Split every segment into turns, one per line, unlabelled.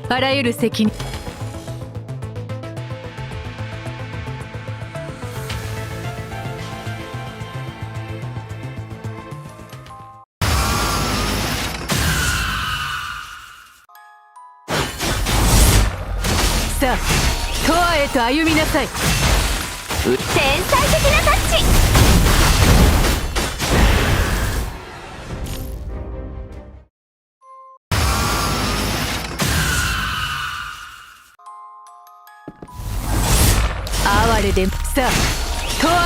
あらゆる責任。さあ、永遠へと歩みなさい。
天才的なタッチ。
哀れで。さあ、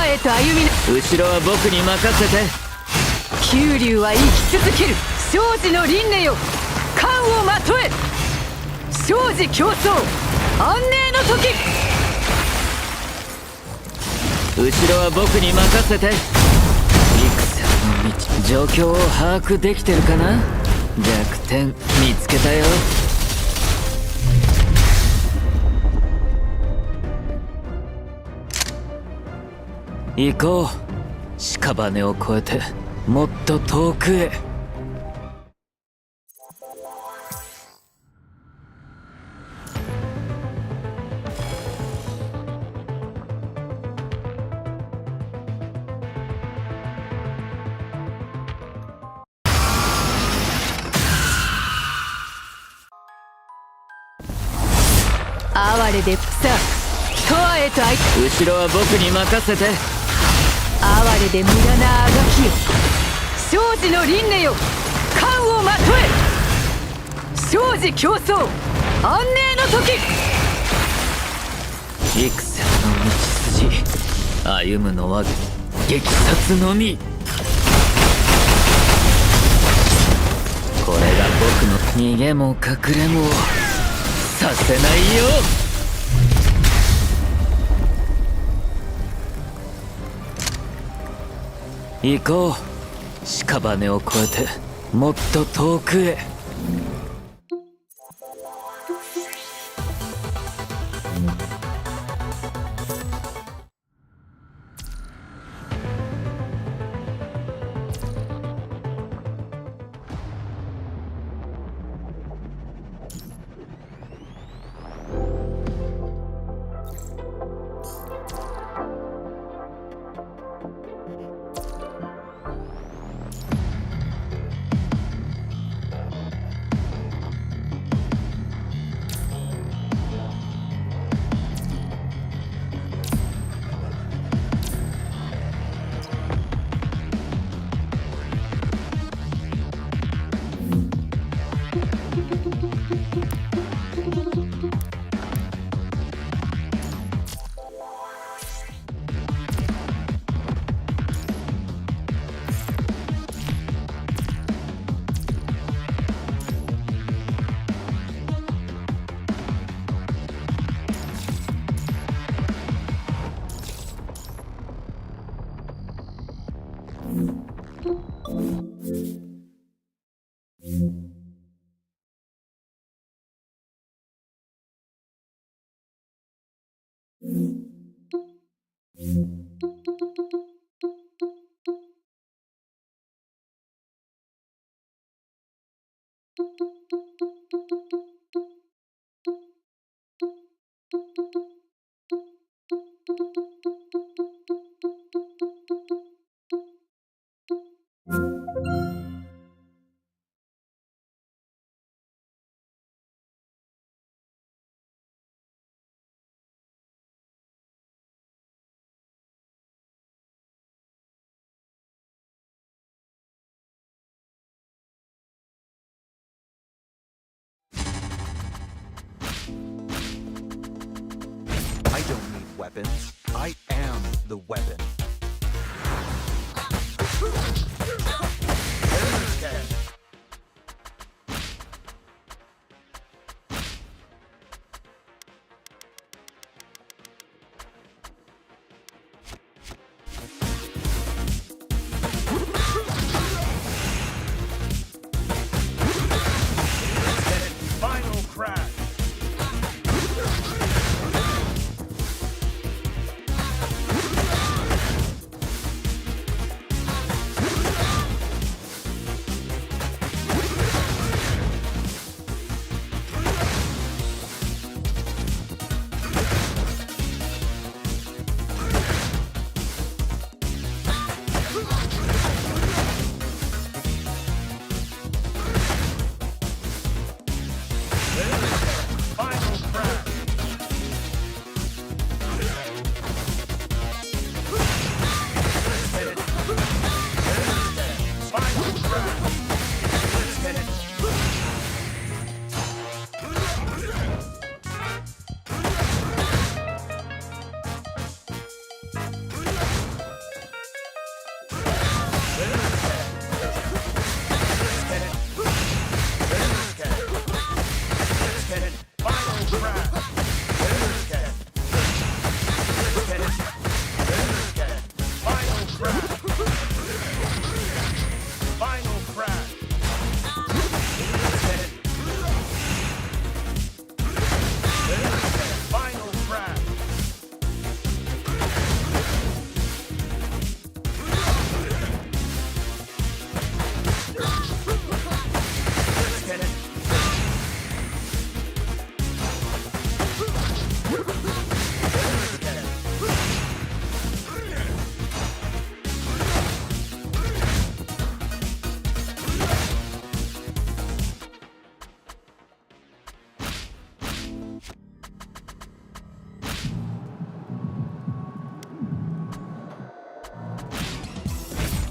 永遠へと歩みな。
後ろは僕に任せて。
九龍は生き続ける。生死の輪廻よ、冠をまとえ。生死競争、安寧の時。
後ろは僕に任せて。戦の道、状況を把握できてるかな。弱点見つけたよ。行こう。屍を越えてもっと遠くへ。
哀れで。さあ、永遠へと
後ろは僕に任せて。
哀れで無駄なあがきよ、生死の輪廻よ、冠をまとえ。生死競争、安寧の時。
戦の道筋、歩むのは激殺のみ。これが僕の逃げも隠れもさせないよ。行こう。屍を越えてもっと遠くへ。
I don't need weapons. I am the weapon. Final crash.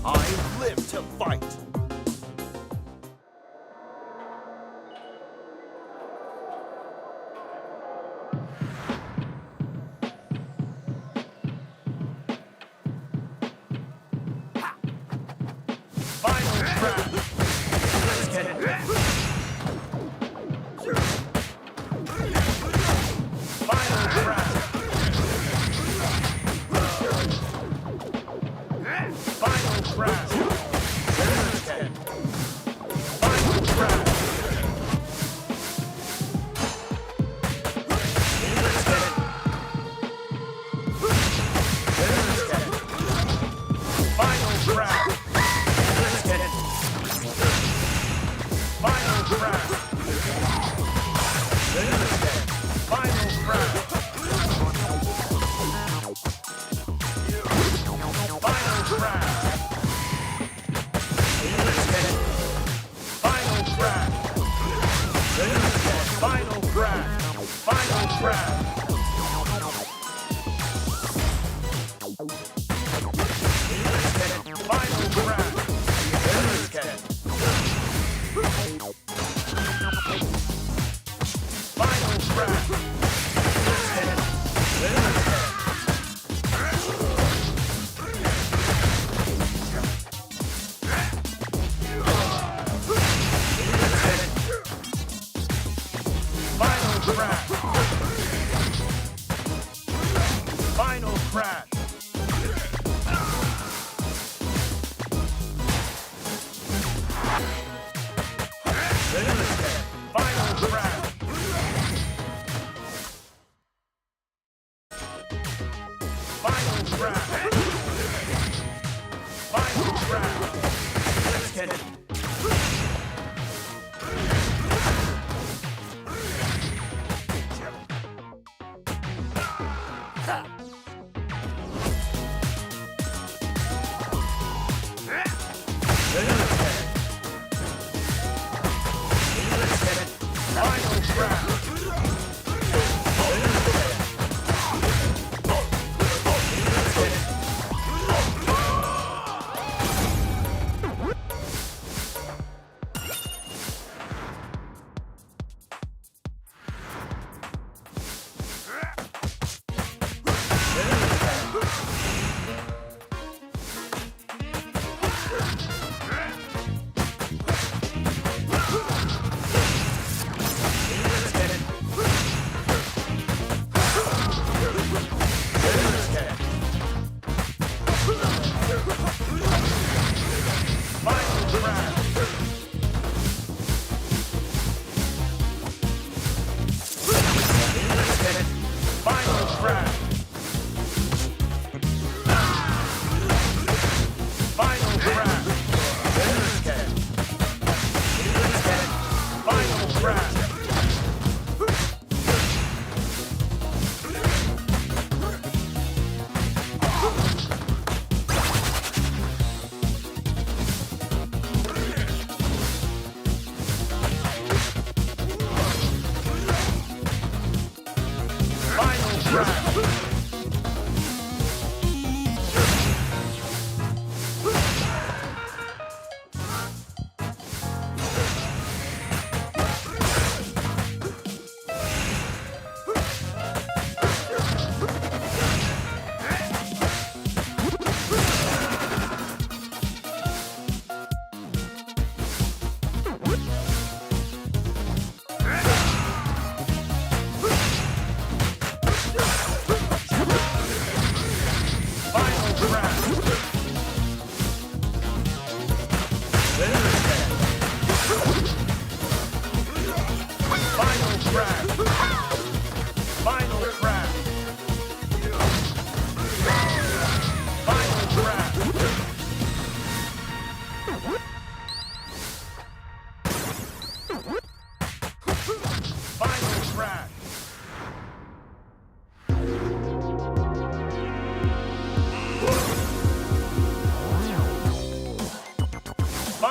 I live to fight. Final crash. Let's get it. Final crash. Final crash. Let's get it. Final crash. Let's get it. Let's get it. Final crash. Let's get it. Final crash. Let's get it. Final crash. Final crash. Let's get it. Final crash. Let's get it. Final crash. Final crash. Let's get it. Final crash. Let's get it. Final crash. Let's get it. Let's get it. Final crash. Final crash. Final crash. crash. Final crash. Let's get it.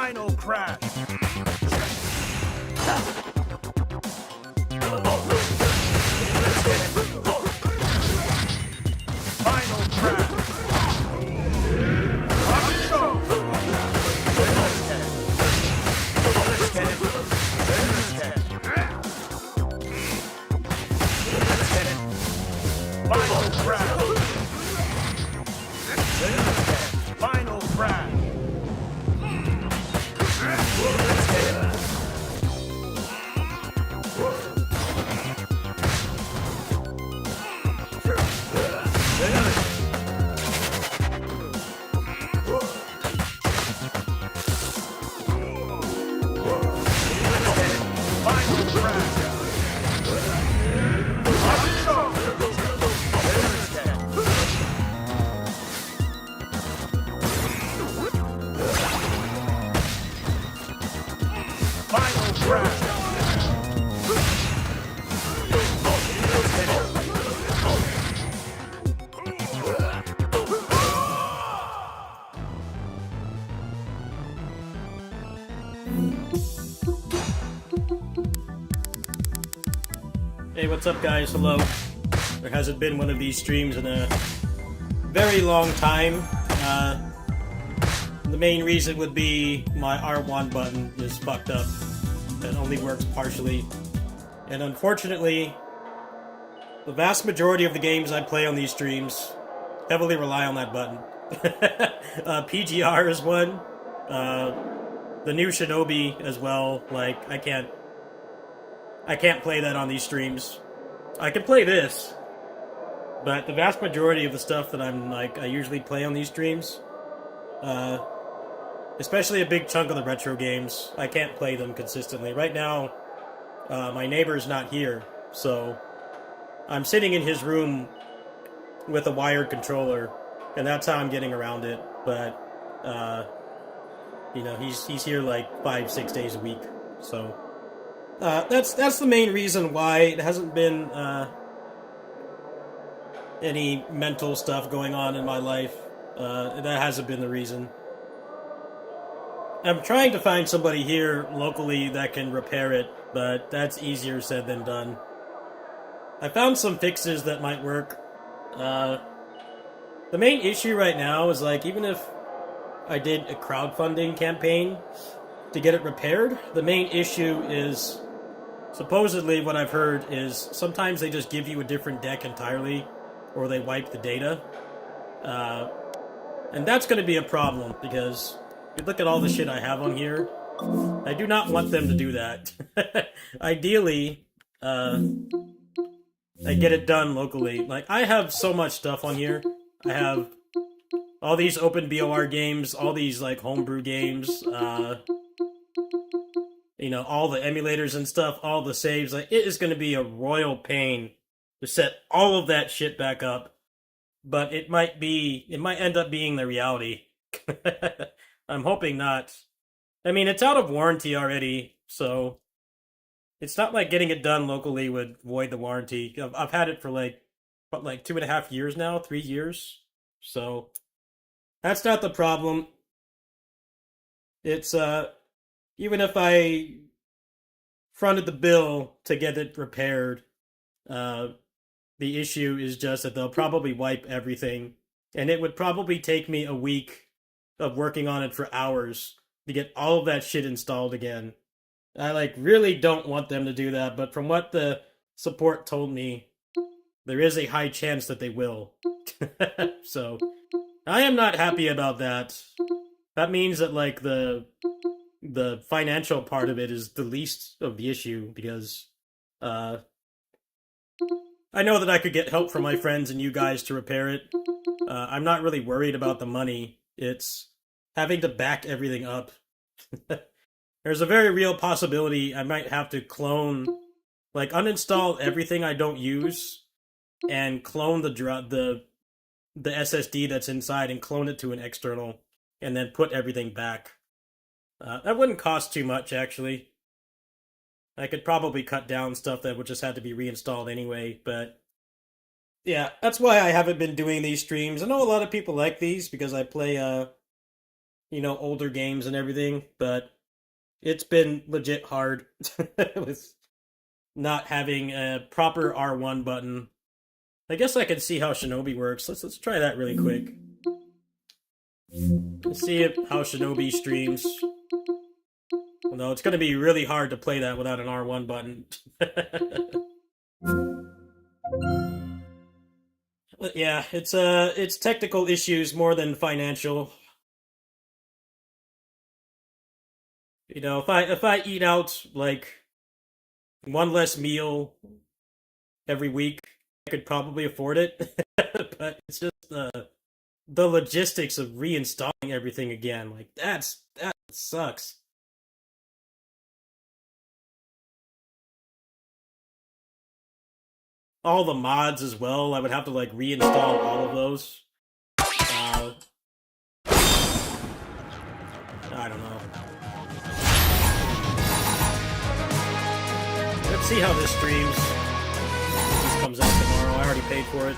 Final crash. Final crash. Final crash. Let's go. Let's get it. Let's get it. Let's get it. Let's get it. Final crash. Let's get it. Final crash. Let's get it.
Hey, what's up guys? Hello. There hasn't been one of these streams in a very long time. The main reason would be my R1 button is fucked up. It only works partially. And unfortunately, the vast majority of the games I play on these streams heavily rely on that button. PGR is one. The new Shinobi as well. Like, I can't play that on these streams. I can play this, but the vast majority of the stuff that I usually play on these streams, especially a big chunk of the retro games, I can't play them consistently. Right now, my neighbor's not here, so I'm sitting in his room with a wired controller, and that's how I'm getting around it. But you know, he's here like 5-6 days a week, so that's the main reason why it hasn't been any mental stuff going on in my life. That hasn't been the reason. I'm trying to find somebody here locally that can repair it, but that's easier said than done. I found some fixes that might work. The main issue right now is, like, even if I did a crowdfunding campaign to get it repaired, the main issue is, supposedly what I've heard is sometimes they just give you a different deck entirely, or they wipe the data. And that's going to be a problem, because if you look at all the shit I have on here, I do not want them to do that. Ideally, I get it done locally. Like, I have so much stuff on here. I have all these open BOR games, all these, like, homebrew games, you know, all the emulators and stuff, all the saves. Like, it is going to be a royal pain to set all of that shit back up. But it might end up being the reality. I'm hoping not. I mean, it's out of warranty already, so it's not like getting it done locally would void the warranty. I've had it for like 2.5 years now, 3 years. So that's not the problem. It's even if I fronted the bill to get it repaired, the issue is just that they'll probably wipe everything, and it would probably take me a week of working on it for hours to get all of that shit installed again. I, like, really don't want them to do that, but from what the support told me, there is a high chance that they will. So, I am not happy about that. That means that, like, the financial part of it is the least of the issue, because, I know that I could get help from my friends and you guys to repair it. I'm not really worried about the money. It's having to back everything up. There's a very real possibility I might have to clone, like, uninstall everything I don't use and clone the SSD that's inside and clone it to an external and then put everything back. That wouldn't cost too much, actually. I could probably cut down stuff that would just have to be reinstalled anyway, but yeah, that's why I haven't been doing these streams. I know a lot of people like these because I play, you know, older games and everything, but it's been legit hard with not having a proper R1 button. I guess I can see how Shinobi works. Let's try that really quick. Let's see how Shinobi streams. No, it's going to be really hard to play that without an R1 button. But yeah, it's technical issues more than financial. You know, if I eat out like one less meal every week, I could probably afford it. But it's just the logistics of reinstalling everything again. Like, that sucks. All the mods as well, I would have to, like, reinstall all of those. I don't know. Let's see how this streams. This comes out tomorrow. I already paid for it.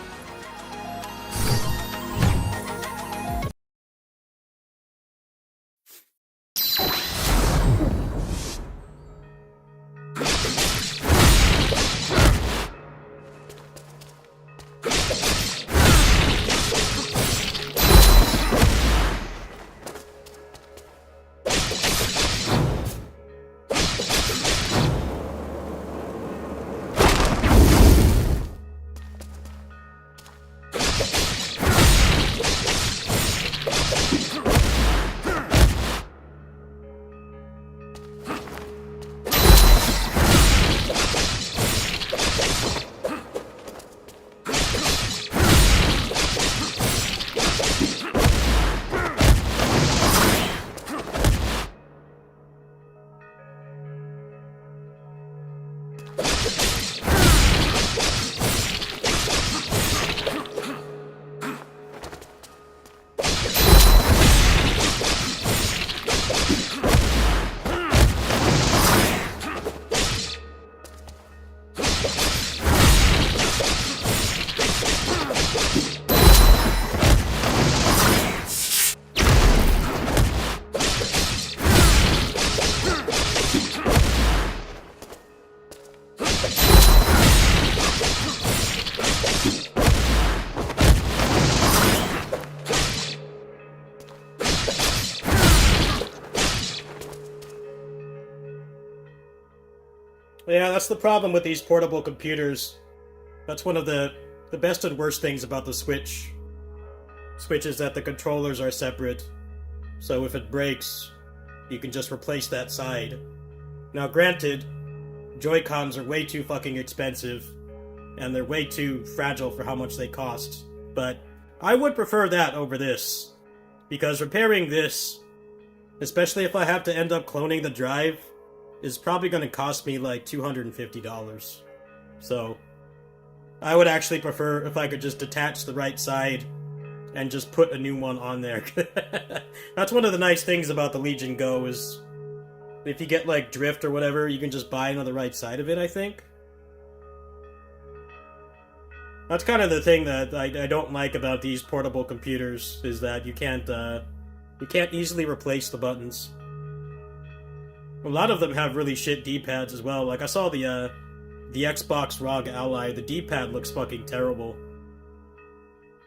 Yeah, that's the problem with these portable computers. That's one of the best and worst things about the Switch. Switch is that the controllers are separate. So if it breaks, you can just replace that side. Now granted, Joy-Cons are way too fucking expensive, and they're way too fragile for how much they cost. But I would prefer that over this. Because repairing this, especially if I have to end up cloning the drive, is probably going to cost me like $250. So, I would actually prefer if I could just detach the right side and just put a new one on there. That's one of the nice things about the Legion Go is if you get like drift or whatever, you can just buy another right side of it, I think. That's kind of the thing that I don't like about these portable computers, is that you can't easily replace the buttons. A lot of them have really shit D-pads as well. Like, I saw the Xbox ROG Ally, the D-pad looks fucking terrible.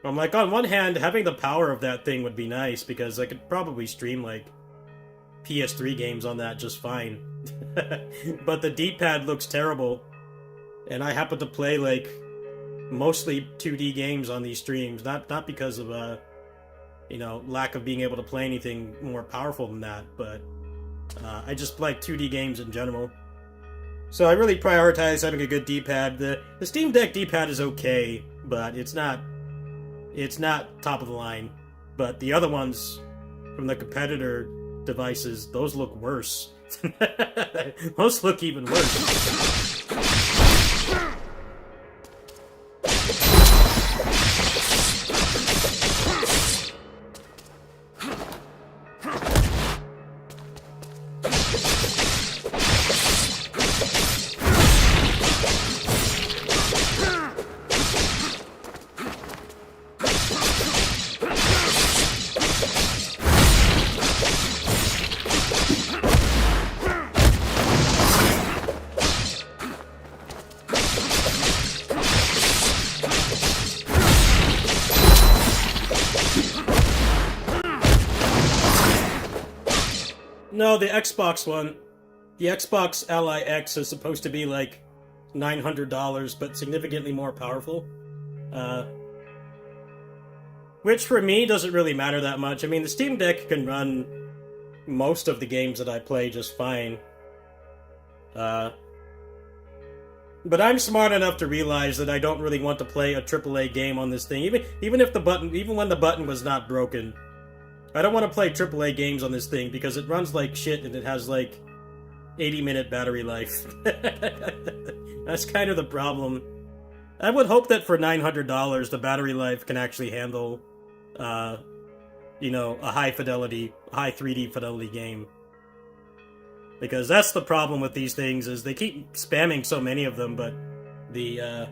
I'm like, on one hand, having the power of that thing would be nice, because I could probably stream, like, PS3 games on that just fine. But the D-pad looks terrible, and I happen to play, like, mostly 2D games on these streams, not because of, you know, lack of being able to play anything more powerful than that, but I just like 2D games in general. So I really prioritize having a good D-pad. The Steam Deck D-pad is okay, but it's not top of the line. But the other ones from the competitor devices, those look worse. Those look even worse. No, the Xbox one. The Xbox Ally X is supposed to be like $900, but significantly more powerful. Which for me doesn't really matter that much. I mean, the Steam Deck can run most of the games that I play just fine. But I'm smart enough to realize that I don't really want to play a AAA game on this thing, even when the button was not broken. I don't want to play AAA games on this thing because it runs like shit and it has like 80-minute battery life. That's kind of the problem. I would hope that for $900 the battery life can actually handle, you know, a high 3D fidelity game. Because that's the problem with these things, is they keep spamming so many of them, but the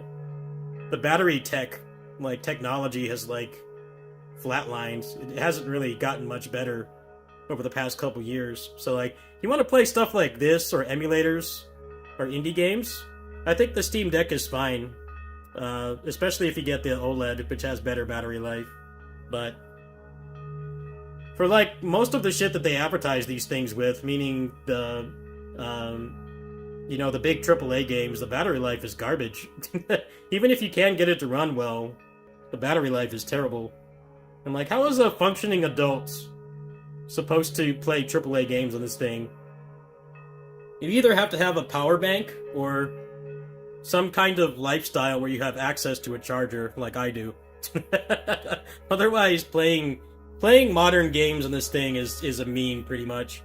battery technology has like flatlined. It hasn't really gotten much better over the past couple years. So like, you want to play stuff like this or emulators or indie games, I think the Steam Deck is fine. Especially if you get the OLED, which has better battery life. But for like most of the shit that they advertise these things with, meaning the you know, the big AAA games, the battery life is garbage. Even if you can get it to run well, the battery life is terrible. I'm like, how is a functioning adult supposed to play AAA games on this thing? You either have to have a power bank or some kind of lifestyle where you have access to a charger, like I do. Otherwise, playing modern games on this thing is a meme, pretty much.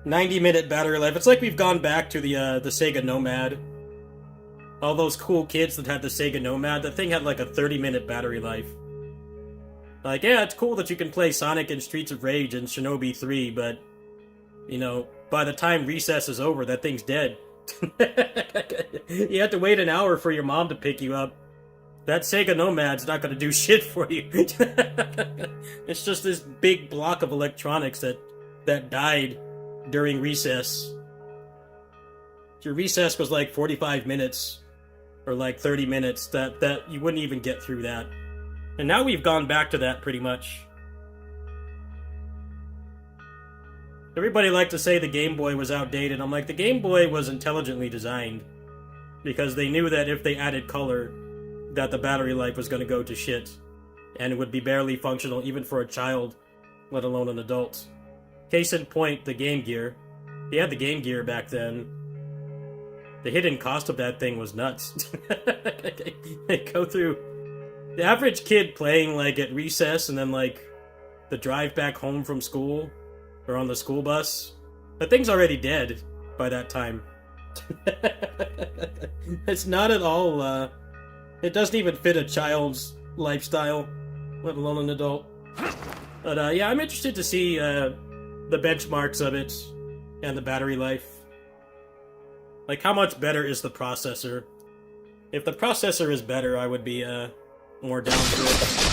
90-minute battery life. It's like we've gone back to the Sega Nomad. All those cool kids that had the Sega Nomad, that thing had like a 30-minute battery life. Like, yeah, it's cool that you can play Sonic and Streets of Rage and Shinobi 3, but, you know, by the time recess is over, that thing's dead. You have to wait an hour for your mom to pick you up. That Sega Nomad's not going to do shit for you. It's just this big block of electronics that died during recess. Your recess was like 45 minutes, or like 30 minutes, that you wouldn't even get through that. And now we've gone back to that pretty much. Everybody liked to say the Game Boy was outdated. I'm like, the Game Boy was intelligently designed. Because they knew that if they added color, that the battery life was going to go to shit. And it would be barely functional even for a child, let alone an adult. Case in point, the Game Gear. He had the Game Gear back then. The hidden cost of that thing was nuts. They go through... The average kid playing, like, at recess and then, like, the drive back home from school, or on the school bus, that thing's already dead by that time. It's not at all, it doesn't even fit a child's lifestyle, let alone an adult. But, yeah, I'm interested to see, the benchmarks of it, and the battery life. Like, how much better is the processor? If the processor is better, I would be, more down to it.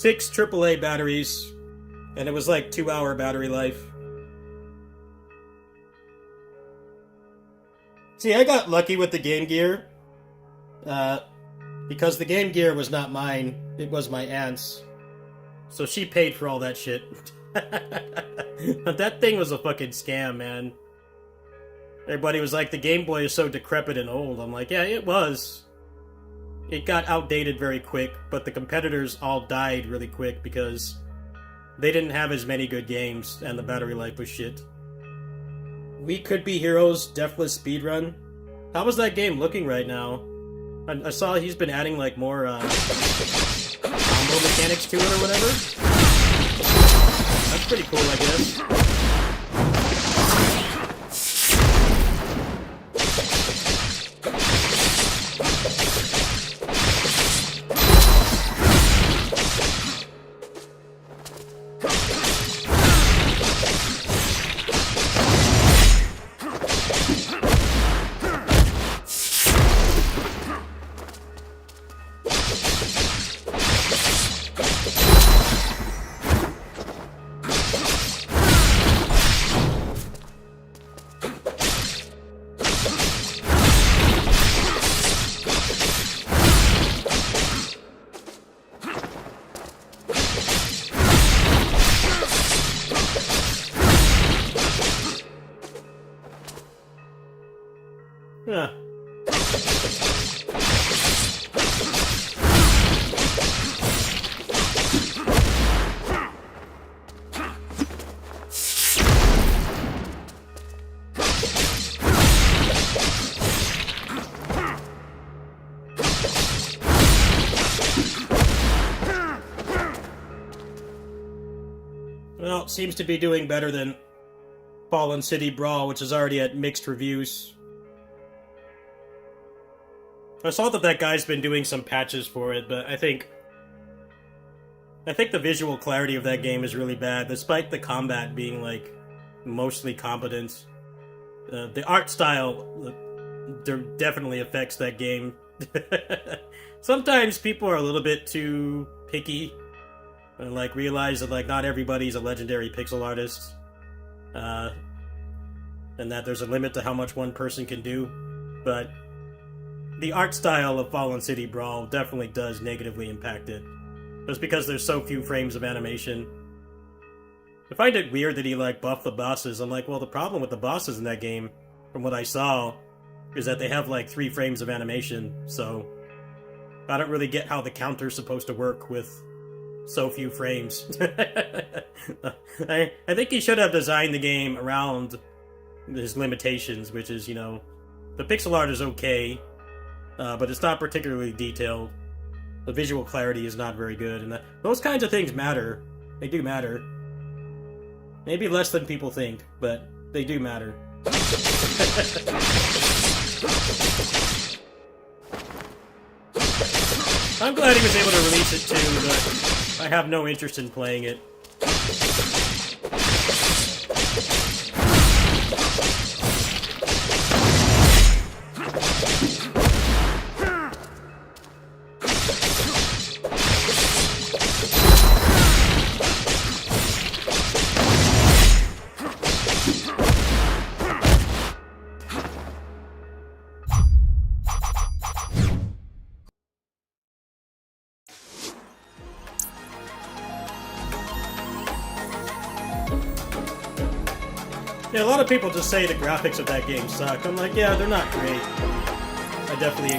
6 AAA batteries, and it was like 2-hour battery life. See, I got lucky with the Game Gear, because the Game Gear was not mine, it was my aunt's. So she paid for all that shit. But that thing was a fucking scam, man. Everybody was like, the Game Boy is so decrepit and old. I'm like, yeah, it was. It got outdated very quick, but the competitors all died really quick because they didn't have as many good games, and the battery life was shit. We Could Be Heroes Deathless Speedrun. How is that game looking right now? I saw he's been adding, like, more, combo mechanics to it or whatever. That's pretty cool, I guess. Huh. Well, seems to be doing better than Fallen City Brawl, which is already at mixed reviews. I saw that that guy's been doing some patches for it, but I think the visual clarity of that game is really bad, despite the combat being, like, mostly competent. The art style definitely affects that game. Sometimes people are a little bit too picky, and, like, realize that, like, not everybody's a legendary pixel artist, and that there's a limit to how much one person can do, but the art style of Fallen City Brawl definitely does negatively impact it. Just because there's so few frames of animation. I find it weird that he, like, buffed the bosses. I'm like, well, the problem with the bosses in that game, from what I saw, is that they have, like, 3 frames of animation, so I don't really get how the counter's supposed to work with so few frames. I think he should have designed the game around his limitations, which is, you know, the pixel art is okay, but it's not particularly detailed. The visual clarity is not very good, and those kinds of things matter. They do matter. Maybe less than people think, but they do matter. I'm glad he was able to release it too, but I have no interest in playing it. Yeah, a lot of people just say the graphics of that game suck. I'm like, yeah, they're not great. I definitely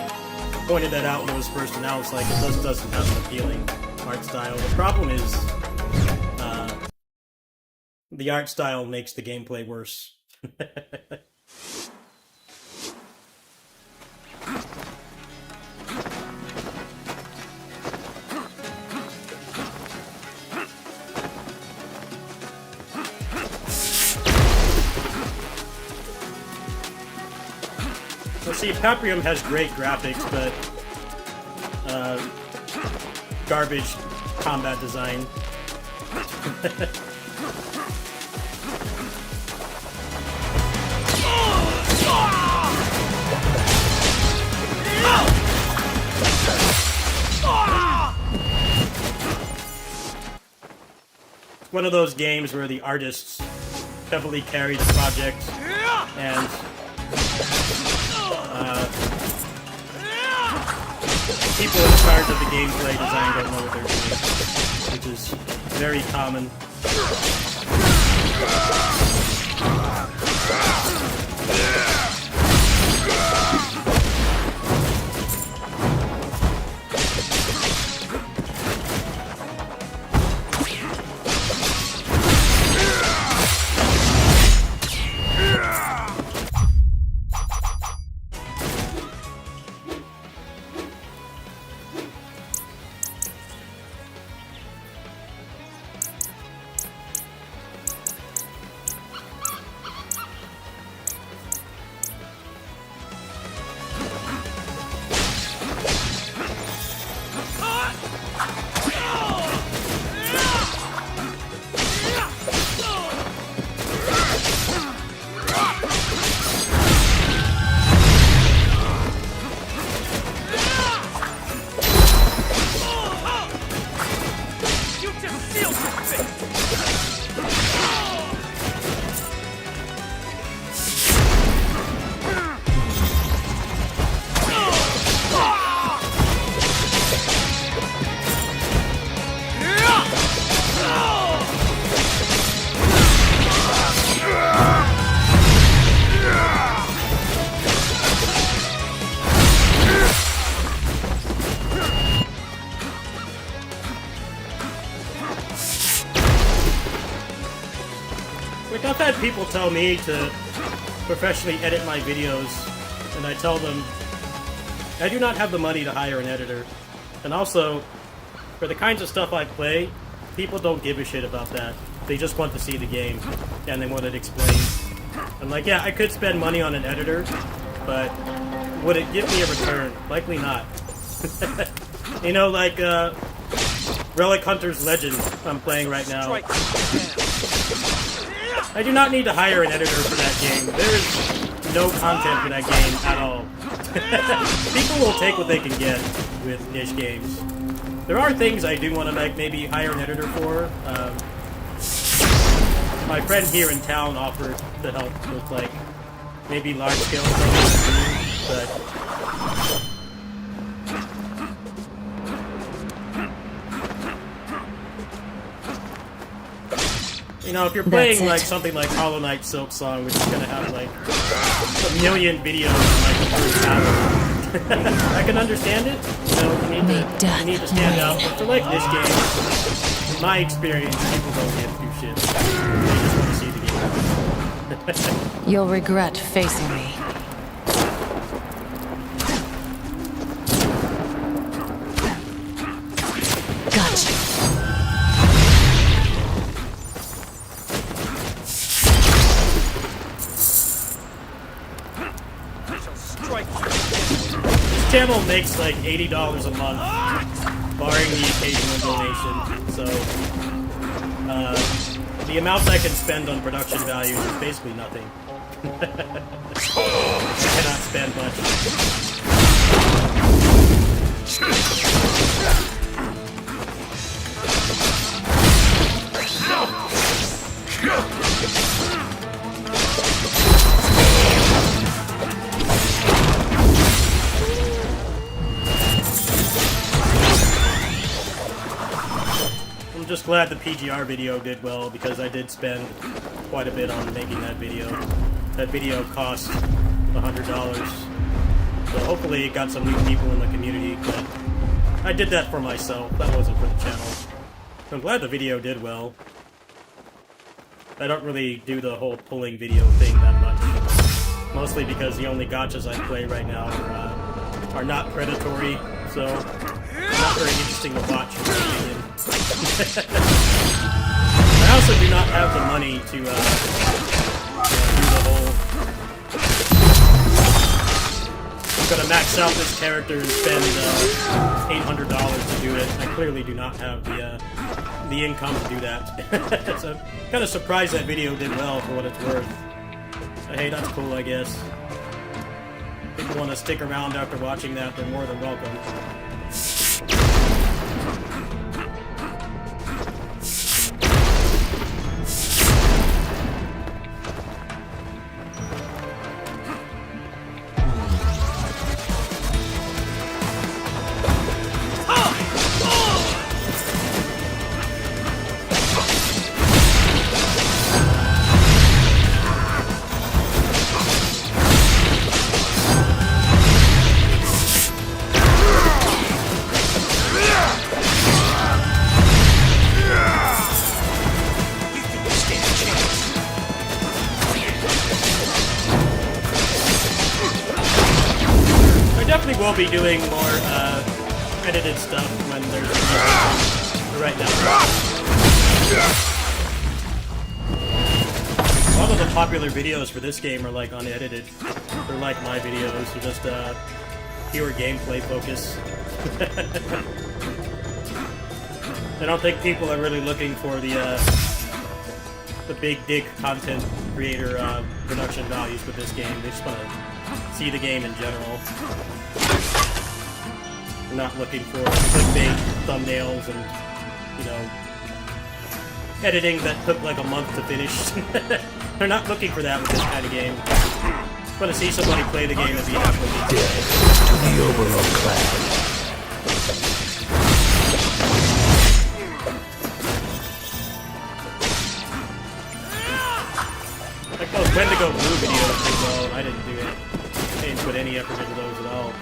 pointed that out when it was first announced. Like, it just doesn't have an appealing art style. The problem is, the art style makes the gameplay worse. Let's see, Paprium has great graphics, but garbage combat design. It's one of those games where the artists heavily carry the project, and people in charge of the gameplay design don't know what they're doing, which is very common. I've had people tell me to professionally edit my videos, and I tell them I do not have the money to hire an editor. And also, for the kinds of stuff I play, people don't give a shit about that. They just want to see the game, and they want it explained. I'm like, yeah, I could spend money on an editor, but would it give me a return? Likely not. You know, like, Relic Hunter's Legend I'm playing right now. I do not need to hire an editor for that game. There is no content for that game at all. People will take what they can get with niche games. There are things I do want to maybe hire an editor for. My friend here in town offered to help with, like, maybe large-scale stuff, but you know, if you're playing like something like Hollow Knight Silksong, which is gonna have like a million videos in like the first hour, I can understand it. You know, you need to stand out. But for like this game, in my experience, people don't give two shits. They just want to see the game.
You'll regret facing me. Gotcha.
This channel makes like $80 a month, barring the occasional donation. So, the amounts I can spend on production values is basically nothing. I cannot spend much. I'm just glad the PGR video did well, because I did spend quite a bit on making that video. That video cost $100. So hopefully it got some new people in the community, but I did that for myself. That wasn't for the channel. I'm glad the video did well. I don't really do the whole pulling video thing that much. Mostly because the only gachas I play right now are not predatory, so not very interesting to watch, in my opinion. I also do not have the money to do the whole... I'm gonna max out this character and spend $800 to do it. I clearly do not have the income to do that. So I'm kind of surprised that video did well for what it's worth. But hey, that's cool, I guess. If people want to stick around after watching that, they're more than welcome. We'll be doing more edited stuff when there's right now. A lot of the popular videos for this game are like unedited. They're like my videos, they're just pure gameplay focus. I don't think people are really looking for the big dick content creator production values with this game. They just want to see the game in general. We're not looking for clickbait thumbnails and, you know, editing that took like a month to finish. They're not looking for that with this kind of game. Just want to see somebody play the game and be happy with it.
Death to the overall clan.
Like those Wendigo Blue videos as well, and I didn't do it. I didn't put any effort into those at all.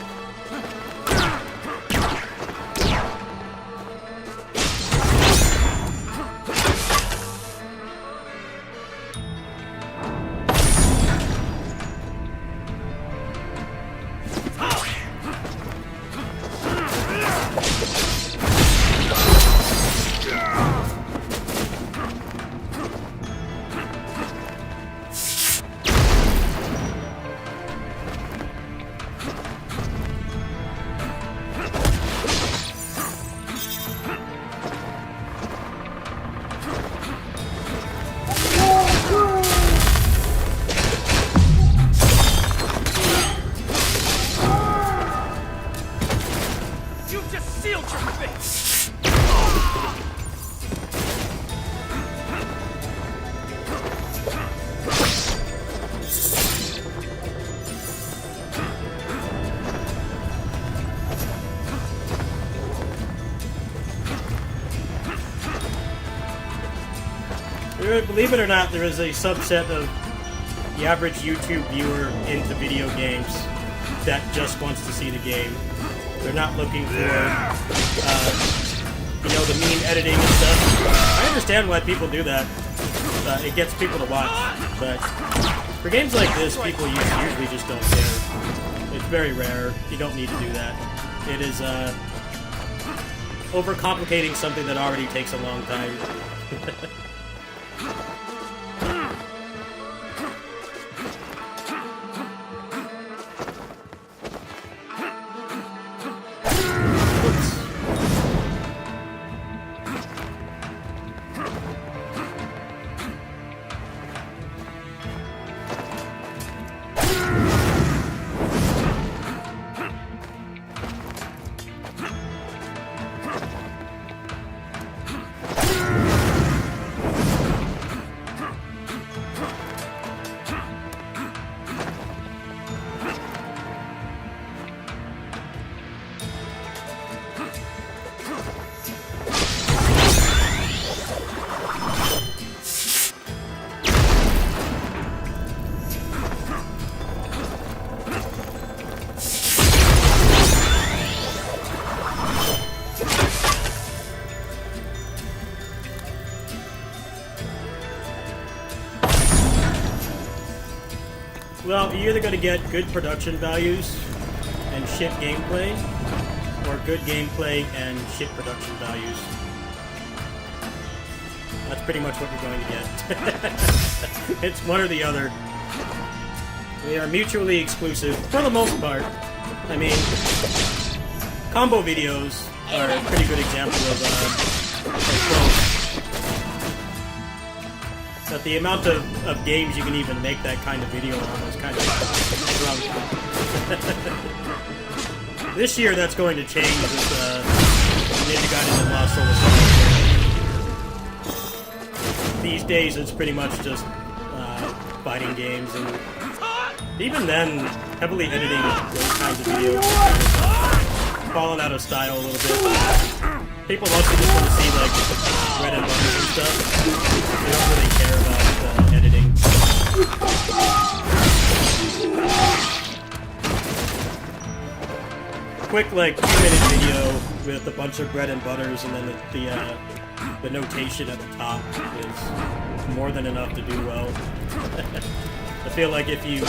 Believe it or not, there is a subset of the average YouTube viewer into video games that just wants to see the game. They're not looking for, you know, the mean editing and stuff. I understand why people do that. It gets people to watch. But for games like this, people usually just don't care. It's very rare. You don't need to do that. It is overcomplicating something that already takes a long time. Well, you're either going to get good production values and shit gameplay, or good gameplay and shit production values. That's pretty much what you're going to get. It's one or the other. They are mutually exclusive, for the most part. I mean, combo videos are a pretty good example of both. But the amount of games you can even make that kind of video on is kind of drunk. This year, that's going to change with Ninja Gaiden and Lost Soul. These days, it's pretty much just fighting games, and even then, heavily editing those kinds of videos is kind of fallen out of style a little bit. People mostly just want to see like red and butters and stuff. They don't really care about editing. Quick, like 2-minute video with a bunch of bread and butters, and then the notation at the top is more than enough to do well. I feel like if you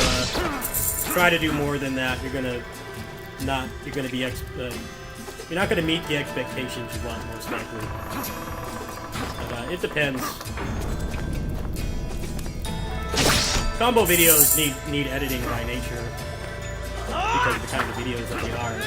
try to do more than that, you're not going to meet the expectations you want, most likely. But, it depends. Combo videos need editing by nature because of the kind of videos that they are.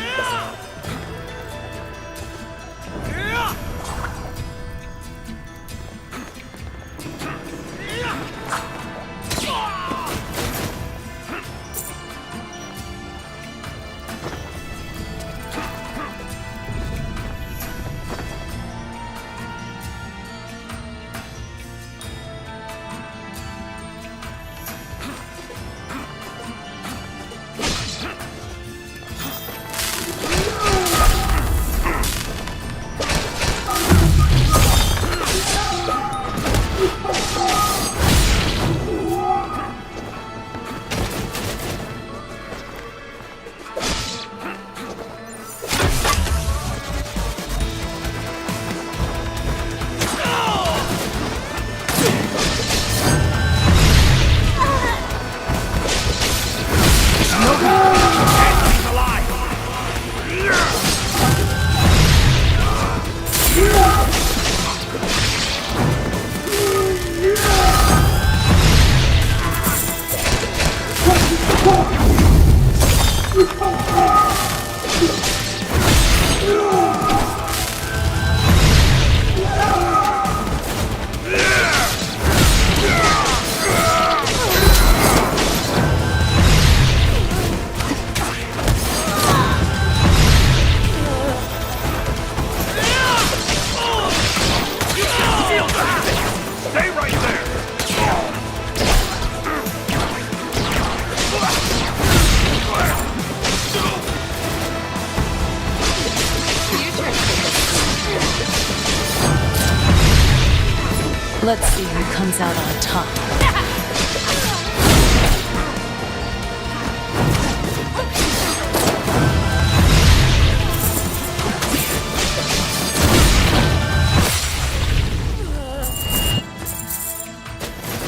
Let's see who comes out on top.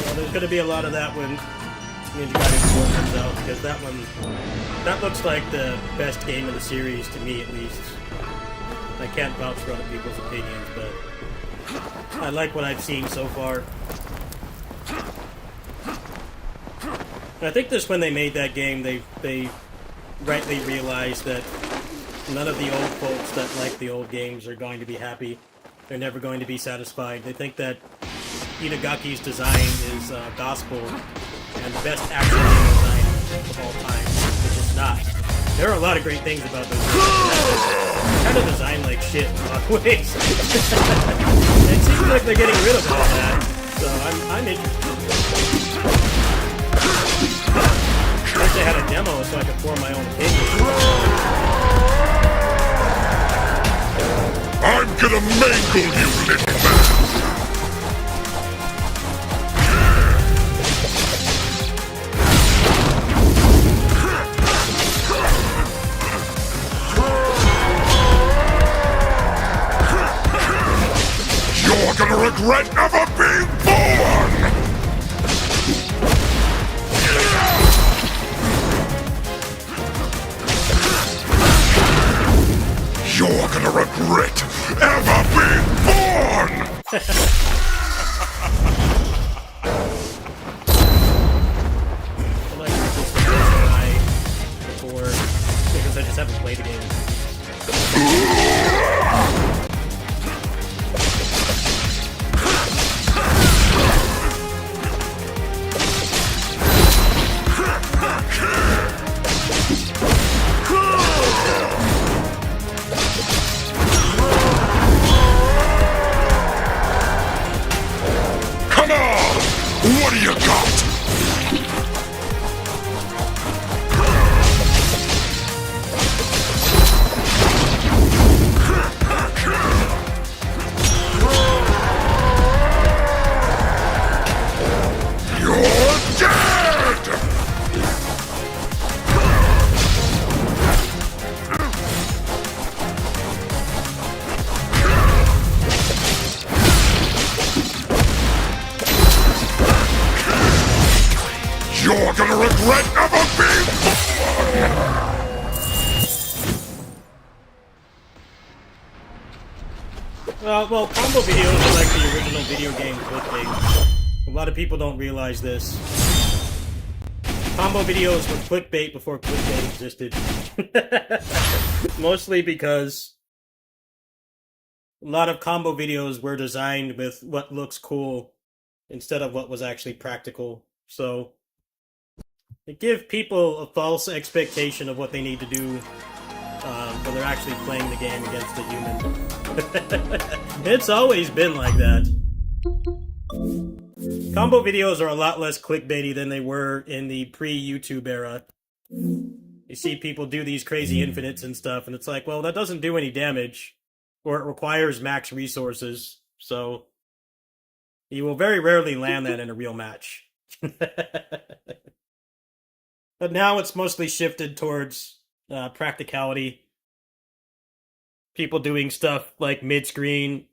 Well, there's going to be a lot of that when Ninja Gaiden 4 comes out, because that looks like the best game of the series to me, at least. I can't vouch for other people's opinions, but I like what I've seen so far. And I think this, when they made that game, they rightly realized that none of the old folks that like the old games are going to be happy. They're never going to be satisfied. They think that Inagaki's design is gospel and the best action game design of all time, which is not. There are a lot of great things about those games. Kind of designed like shit in a lot of ways. It seems like they're getting rid of all that, so I'm interested. I wish I had a demo so I could form my own opinion.
I'm gonna mangle you, little man! You're gonna regret never being born! gonna regret ever being born!
I like this guy before, because I just haven't played the game.
Come on! What do you got? You're dead! You're gonna regret ever being born!
Well, combo videos are like the original video game clickbait. A lot of people don't realize this. Combo videos were clickbait before clickbait existed. Mostly because a lot of combo videos were designed with what looks cool instead of what was actually practical. So it gives people a false expectation of what they need to do when they're actually playing the game against a human. It's always been like that. Combo videos are a lot less clickbaity than they were in the pre-YouTube era. You see people do these crazy infinites and stuff, and it's like, well, that doesn't do any damage, or it requires max resources, so you will very rarely land that in a real match. But now it's mostly shifted towards practicality. People doing stuff like mid-screen,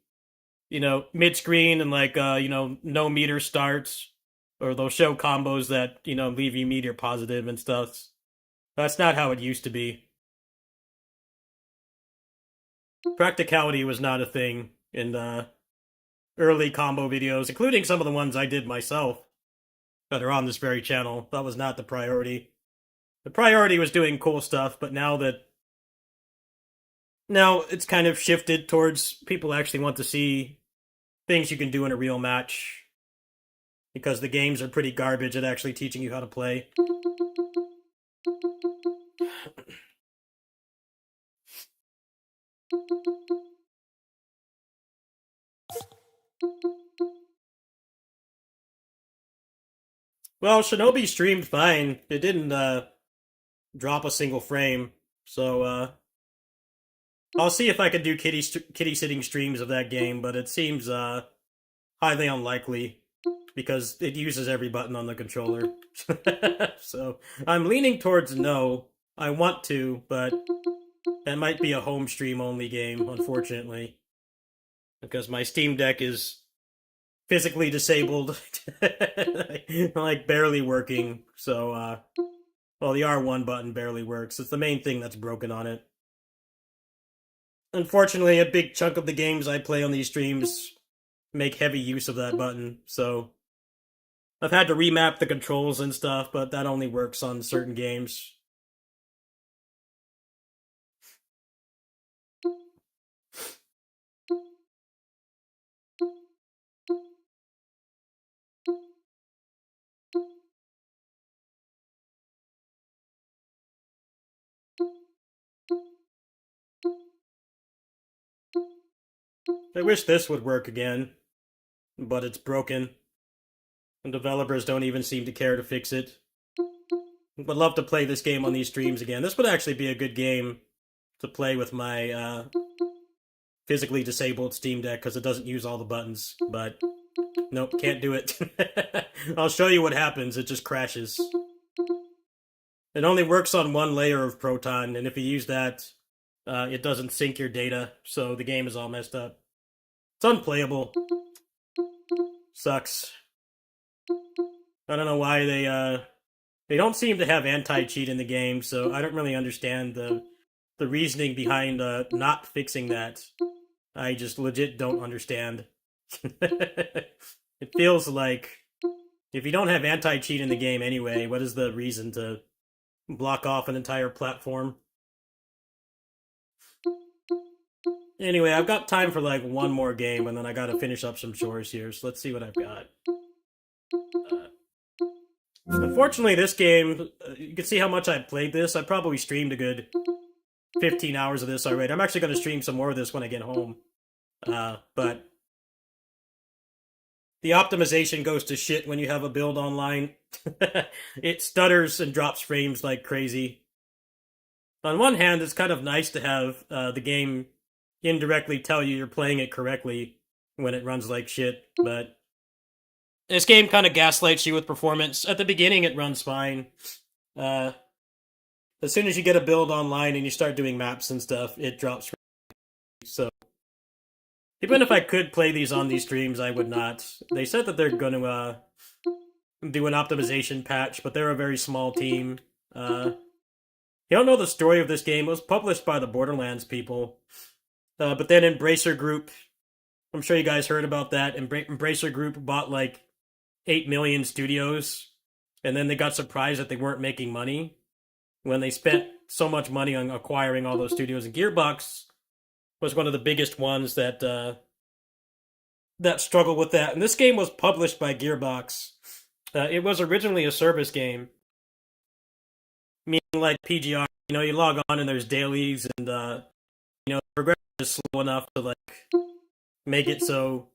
mid-screen and like, no meter starts, or they'll show combos that, leave you meter positive and stuff. That's not how it used to be. Practicality was not a thing in early combo videos, including some of the ones I did myself that are on this very channel. That was not the priority. The priority was doing cool stuff, but now it's kind of shifted towards people actually want to see things you can do in a real match, because the games are pretty garbage at actually teaching you how to play. Well, Shinobi streamed fine. It didn't drop a single frame, so I'll see if I can do kitty-sitting streams of that game, but it seems highly unlikely, because it uses every button on the controller. So I'm leaning towards no. I want to, but that might be a home stream only game, unfortunately, because my Steam Deck is physically disabled, like barely working. So, well, the R1 button barely works. It's the main thing that's broken on it. Unfortunately, a big chunk of the games I play on these streams make heavy use of that button, so I've had to remap the controls and stuff, but that only works on certain games. I wish this would work again, but it's broken, and developers don't even seem to care to fix it. Would love to play this game on these streams again. This would actually be a good game to play with my physically disabled Steam Deck, because it doesn't use all the buttons, but nope, can't do it. I'll show you what happens. It just crashes. It only works on one layer of Proton, and if you use that, it doesn't sync your data, so the game is all messed up. It's unplayable. Sucks. I don't know why they don't seem to have anti-cheat in the game, so I don't really understand the the reasoning behind not fixing that, I just legit don't understand. It feels like if you don't have anti-cheat in the game anyway, what is the reason to block off an entire platform? Anyway, I've got time for like one more game, and then I gotta finish up some chores here, so let's see what I've got. Unfortunately, this game, you can see how much I played this. I probably streamed a good 15 hours of this already. I'm actually going to stream some more of this when I get home. But the optimization goes to shit when you have a build online. It stutters and drops frames like crazy. On one hand, it's kind of nice to have the game indirectly tell you you're playing it correctly when it runs like shit, but this game kind of gaslights you with performance. At the beginning, it runs fine. As soon as you get a build online and you start doing maps and stuff, it drops. So, even if I could play these on these streams, I would not. They said that they're going to do an optimization patch, but they're a very small team. You don't know the story of this game. It was published by the Borderlands people. But then Embracer Group, I'm sure you guys heard about that. Embracer Group bought like 8 million studios, and then they got surprised that they weren't making money when they spent so much money on acquiring all those studios. And Gearbox was one of the biggest ones that struggled with that. And this game was published by Gearbox. It was originally a service game, meaning like PGR. You know, you log on and there's dailies, and progression is slow enough to like make it so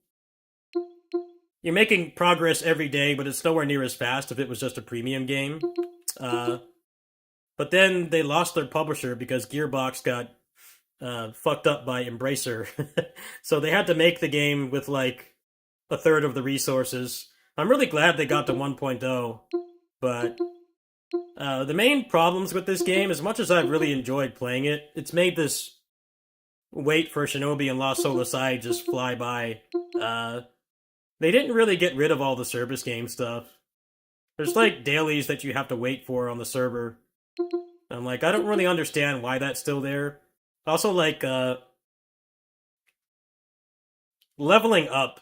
you're making progress every day, but it's nowhere near as fast if it was just a premium game. But then they lost their publisher because Gearbox got fucked up by Embracer. So they had to make the game with like a third of the resources. I'm really glad they got to 1.0, but the main problems with this game, as much as I've really enjoyed playing it, it's made this wait for Shinobi and Lost Soul Aside just fly by. They didn't really get rid of all the service game stuff. There's like dailies that you have to wait for on the server. I'm like, I don't really understand why that's still there. Also, like, leveling up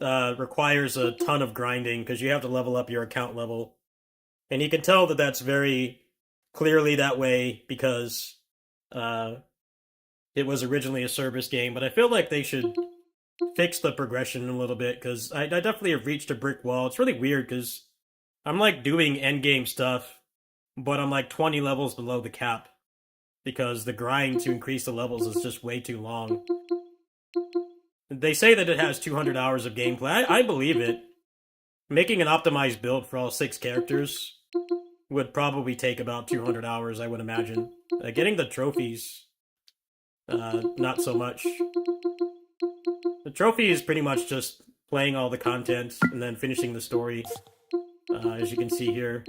requires a ton of grinding because you have to level up your account level. And you can tell that that's very clearly that way because it was originally a service game. But I feel like they should fix the progression a little bit, because I definitely have reached a brick wall. It's really weird because I'm like doing endgame stuff, but I'm like 20 levels below the cap because the grind to increase the levels is just way too long. They say that it has 200 hours of gameplay. I believe it. Making an optimized build for all 6 characters would probably take about 200 hours, I would imagine. Getting the trophies, not so much. The trophy is pretty much just playing all the content and then finishing the story, as you can see here.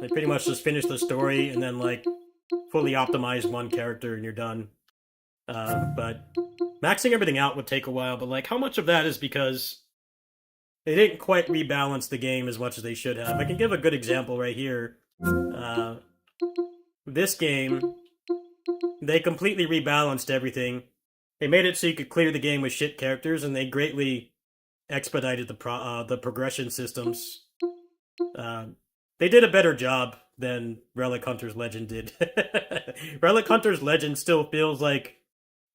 They pretty much just finish the story and then, like, fully optimize one character and you're done. But maxing everything out would take a while, but, like, how much of that is because they didn't quite rebalance the game as much as they should have? I can give a good example right here. This game, they completely rebalanced everything. They made it so you could clear the game with shit characters, and they greatly expedited the progression systems. They did a better job than Relic Hunter's Legend did. Relic Hunter's Legend still feels like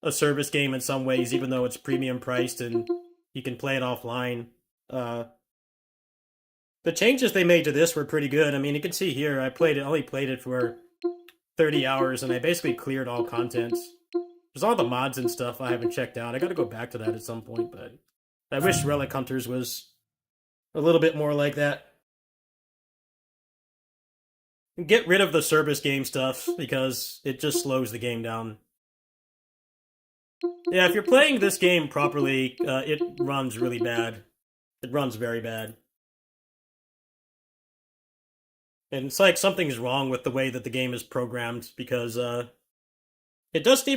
a service game in some ways, even though it's premium priced and you can play it offline. The changes they made to this were pretty good. I mean, you can see here, I only played it for 30 hours, and I basically cleared all content. There's all the mods and stuff I haven't checked out. I gotta go back to that at some point, but I wish Relic Hunters was a little bit more like that. Get rid of the service game stuff, because it just slows the game down. Yeah, if you're playing this game properly, it runs really bad. It runs very bad. And it's like something's wrong with the way that the game is programmed, because it doesn't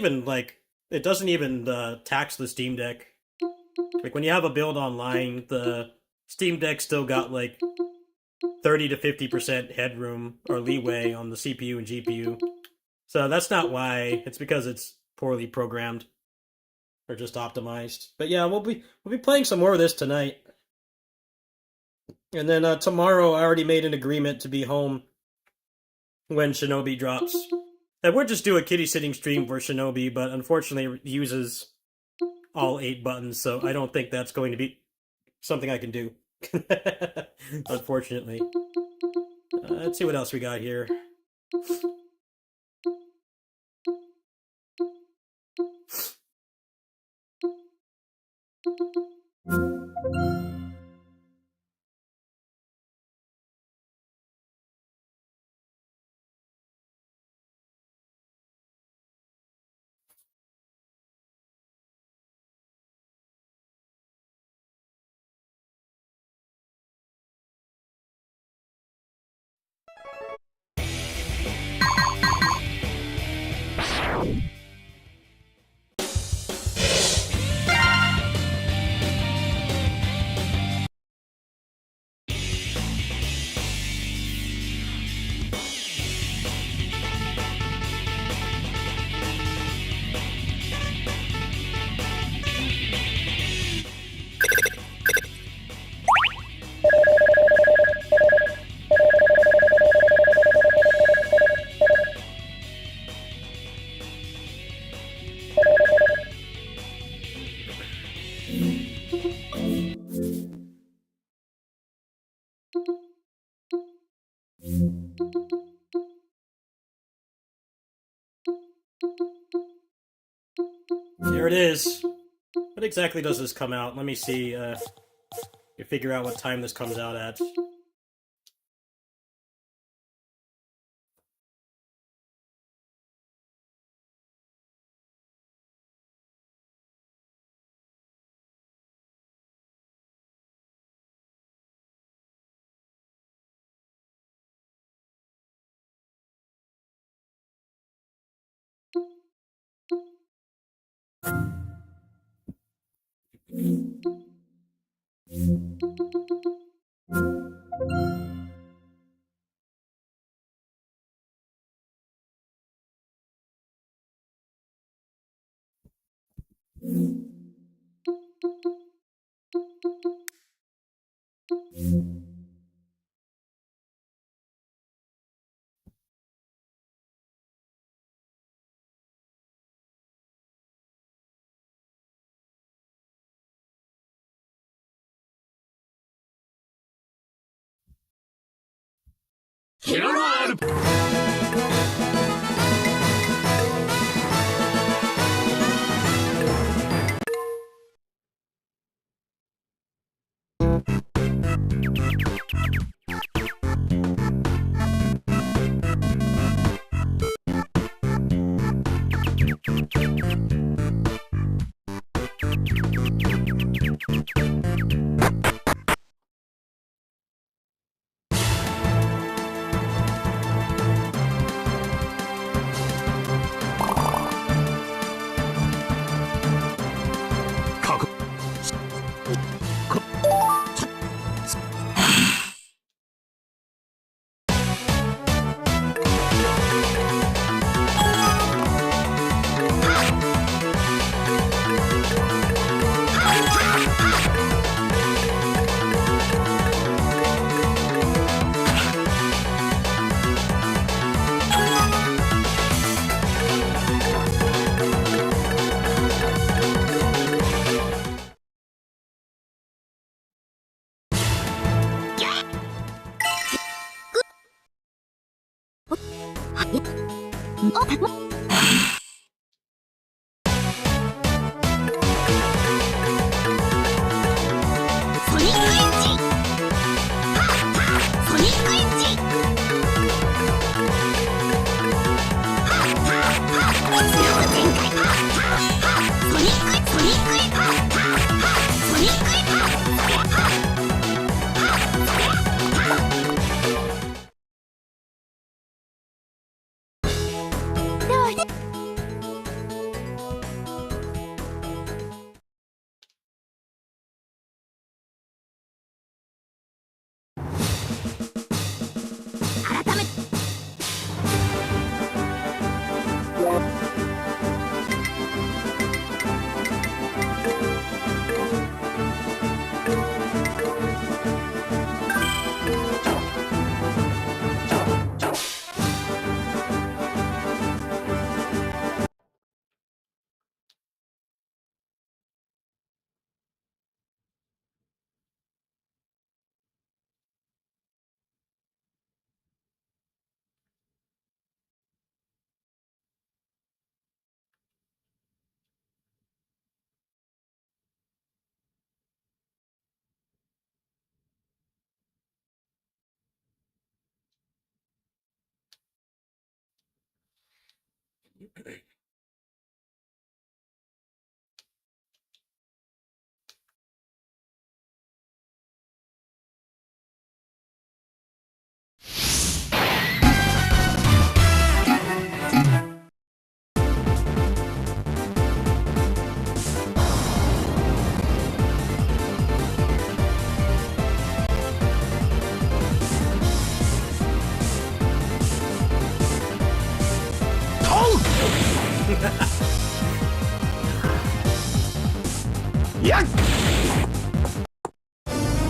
even tax the Steam Deck. Like when you have a build online, the Steam Deck still got like 30 to 50% headroom or leeway on the CPU and GPU. So that's not why. It's because it's poorly programmed or just optimized. But yeah, we'll be playing some more of this tonight. And then tomorrow, I already made an agreement to be home when Shinobi drops. And we'll just do a kitty-sitting stream for Shinobi, but unfortunately it uses all 8 buttons, so I don't think that's going to be something I can do. Unfortunately. Let's see what else we got here. Here it is. What exactly does this come out? Let me see. You figure out what time this comes out at.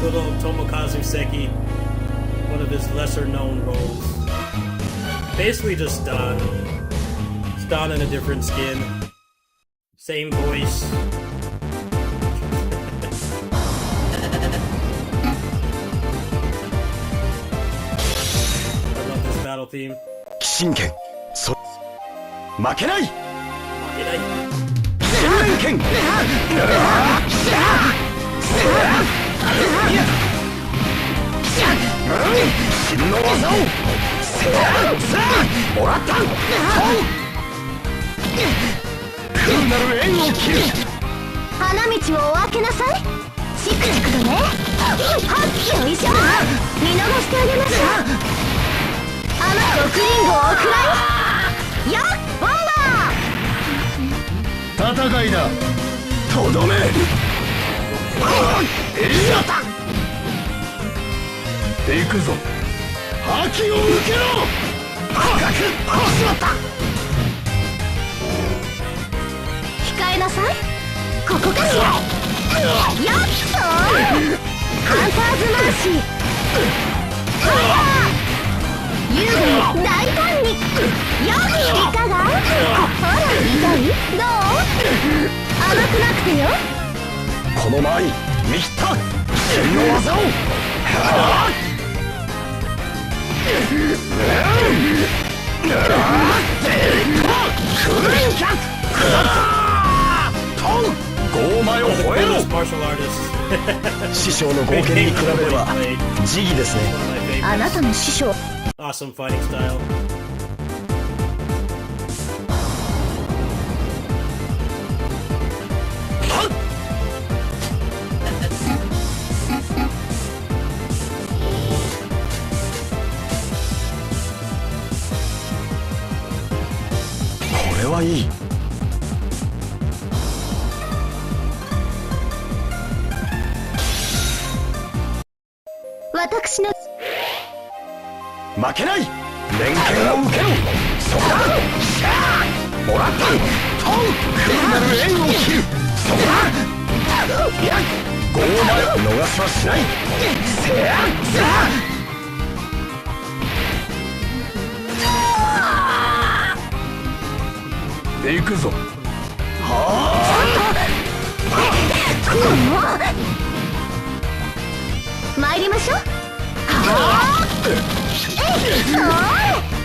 Little Tomokazu Seki, one of his lesser known roles. Basically just Don. It's Don in a different skin. Same voice. I love this battle theme.
神剣そ負けない
Did
剣剣真の技をもらった空なる縁を切る
花道をお開けなさい。チクチクとね。はっよいしょ。見逃してあげましょう。あの毒リンゴをおくらい。よっボンバー。
戦いだとどめエリアタ行くぞ覇気を受けろ高くしまった
控えなさい。ここかしら。よっとハンターズマーシー。ファイヤー優雅に大胆に。よっいかが。ほら痛いどう甘くなくてよ。
この前に見切った真の技をゴーマを吠えろ
martial artist.
師匠の合剣に比べれば時義ですね
One of my favorites.
あなたの師匠
Awesome fighting style.
これはいい
私の
負けない連剣を受けろそこだもらった空なる縁を切るそこだいやゴーマを逃すはしないせや行くぞ
参りましょう。はあえいおー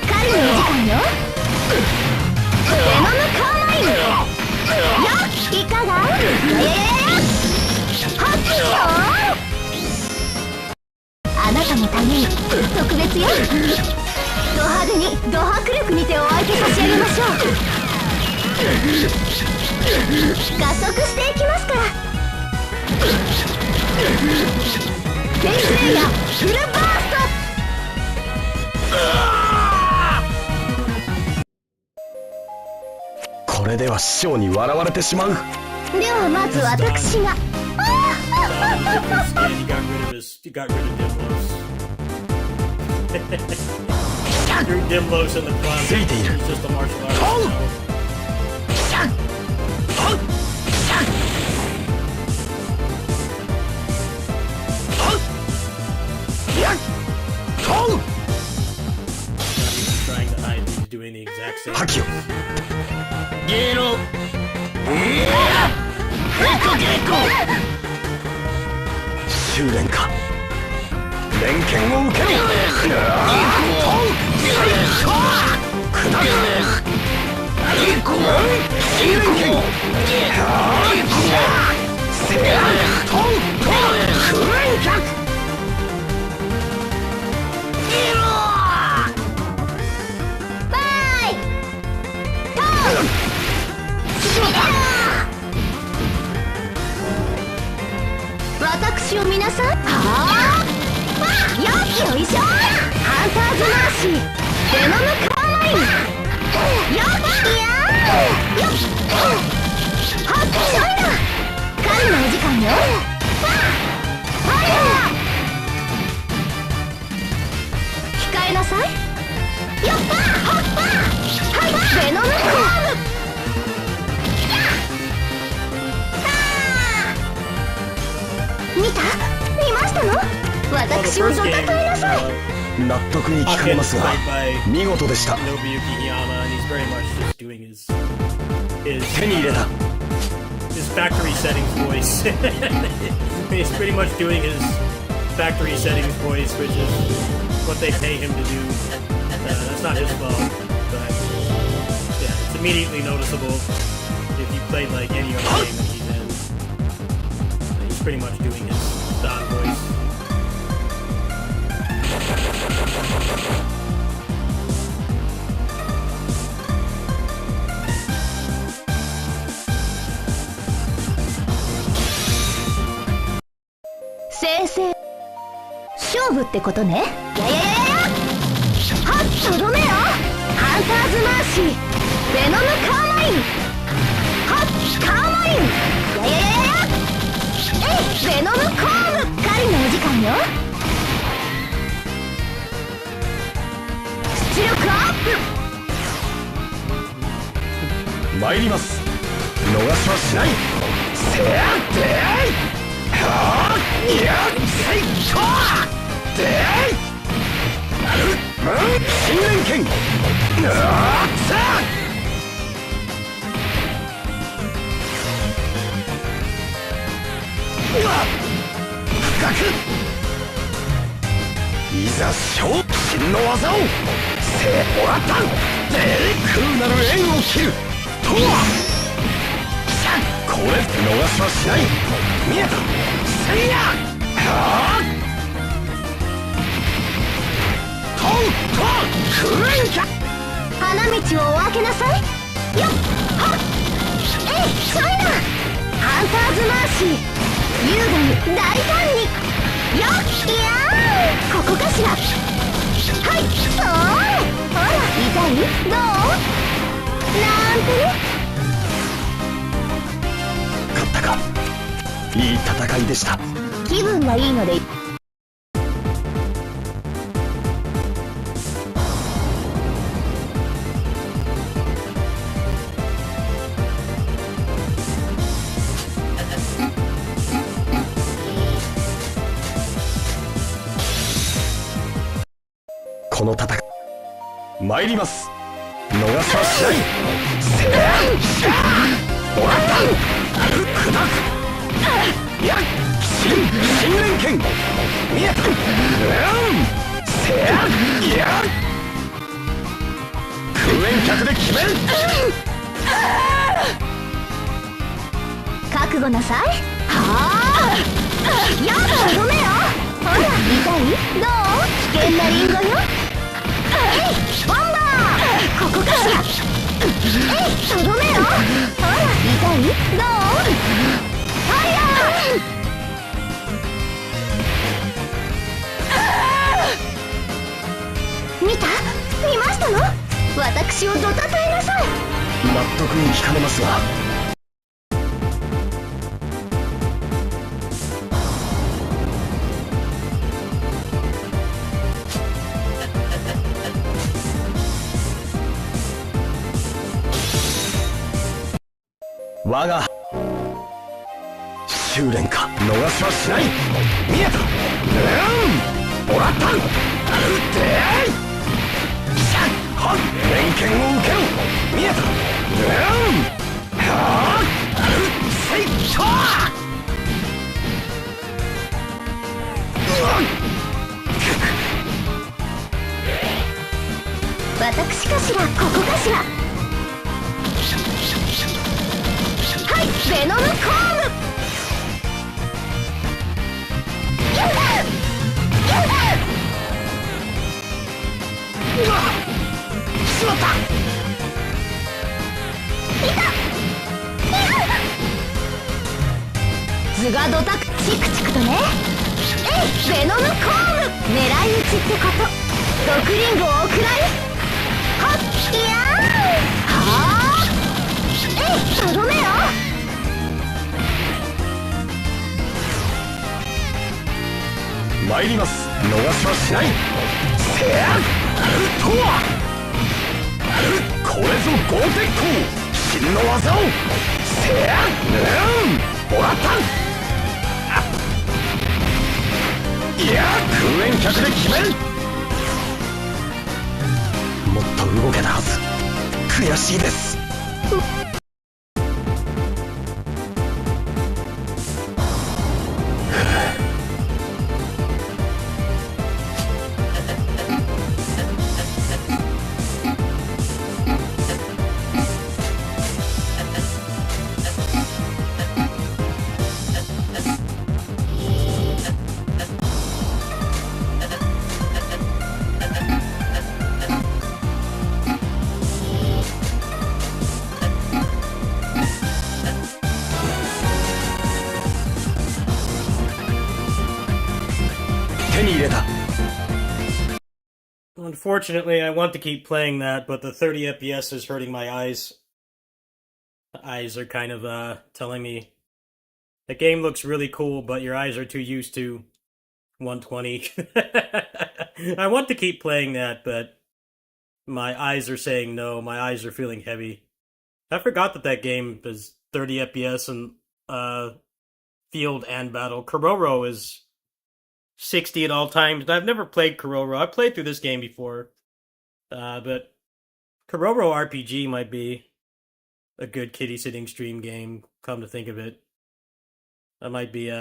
狩りのお時間よ。レモンカーマインよっいかがはっよあなたのために特別よ。ド派手にド迫力にてお相手差し上げましょう。加速していきますから。テイプレイヤーフルバース
トこれでは師匠に笑われてしまう
ではまず私が
He got rid of Dimlos. Threw Dimlos in the closet. He's just a martial artist now. He's trying to hide. He's doing the exact same.
覇気を
ゲロ
修練か連剣を受けろ
バイトー私を見なさい。はあよっよいしょ。ハンターズマーシーベノムカーマイン。よっいやーよっはっしょいな。狩りのお時間よ。ファイヤー控えなさい。よっはっはいベノムカーム。見ましたの。
Well, the
私を
first
どた
game,
たえなさい。
納得に聞かれますが
played by
見事でした。
Nobuyuki Hiyama, and he's very much just doing his
手に入れた。
factory settings voice. He's pretty much doing his factory settings voice, which is what they pay him to do. That's not his fault, but yeah, it's immediately noticeable if you played like any other game that he's in. He's pretty much doing his Don voice.
勝負ってことね。やややややはっとどめよ。ハンターズマーシーベノムカーマイン。はっカーマイン。やややややベノムコーム。狩りのお時間よ。出力アップ。
参ります。逃しはしない。せやってはあいやせいこーで新連剣あっさあ深くいざ勝真の技をせもらったで空なる縁を切るとはこれ逃しはしない。見えたせいやはあトントンクレンキャ
花道をお開けなさい。よっはっショイナハンターズマーシー優雅に大胆によっいやーここかしら。はいそーれほら痛いどうなんてね。
勝ったか。いい戦いでした。
気分がいいので
この戦い参ります。逃しはしない。せーしゃーもらった砕くやっ新連剣見えたせやや空円脚で決める。
覚悟なさい。はあやだごめんよ。ほら痛いどう危険なリンゴよ。ボンバーここかしら。とどめよ。ほら痛いどうファイヤー。見ましたの。私をどたたえなさい。
納得に聞かれますが我が修練か逃しはしない。見えたもらったでシャッはっ連剣を受けろ。見えたはっせいと
私かしらここかしら。はいベノムコーム。
しまった
図がどたくチクチクとね。ベノムコーム狙い撃ちってこと。毒リングをおくらい。はっいやーはあとどめよ。
参ります。逃しはしない。せやとはこれぞ豪鉄鋼真の技を。せやもらった。いや空円脚で決める。もっと動けたはず。悔しいです。
Unfortunately, I want to keep playing that, but the 30 FPS is hurting my eyes. The eyes are kind of telling me the game looks really cool, but your eyes are too used to 120. I want to keep playing that, but my eyes are saying no. My eyes are feeling heavy. I forgot that game is 30 FPS and field and battle. Kororo is 60 at all times. I've never played Kororo. I've played through this game before. But Kororo RPG might be a good kitty-sitting stream game, come to think of it. That might be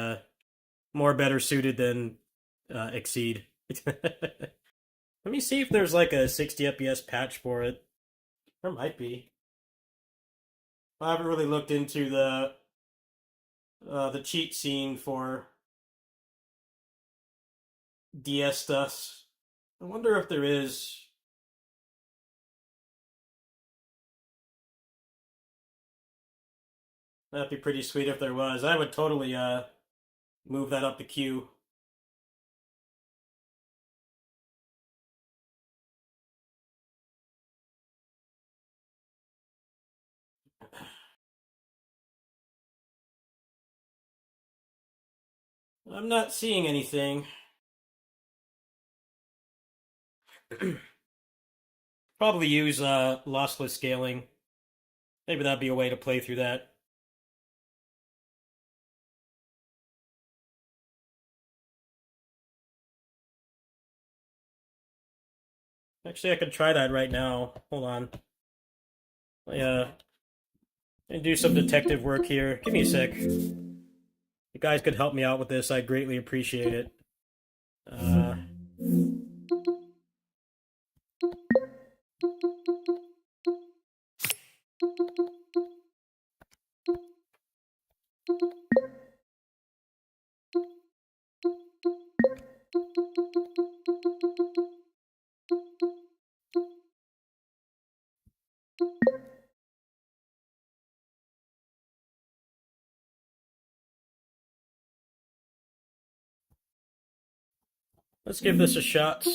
more better suited than Exceed. Let me see if there's like a 60 FPS patch for it. There might be. I haven't really looked into the cheat scene for DS stuff. I wonder if there is. That'd be pretty sweet if there was. I would totally move that up the queue. I'm not seeing anything. Probably use lossless scaling. Maybe that'd be a way to play through that. Actually, I could try that right now. Hold on. Yeah. And do some detective work here. Give me a sec. You guys could help me out with this. I'd greatly appreciate it. Let's give this a shot.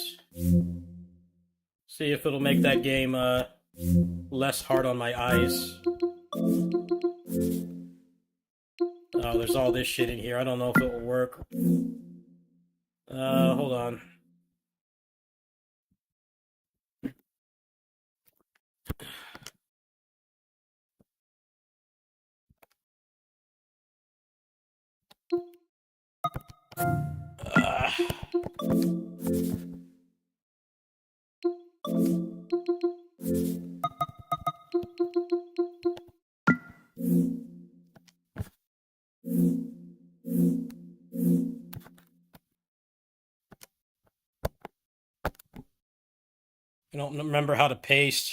See if it'll make that game less hard on my eyes. Oh, there's all this shit in here. I don't know if it will work. Hold on. I don't remember how to paste.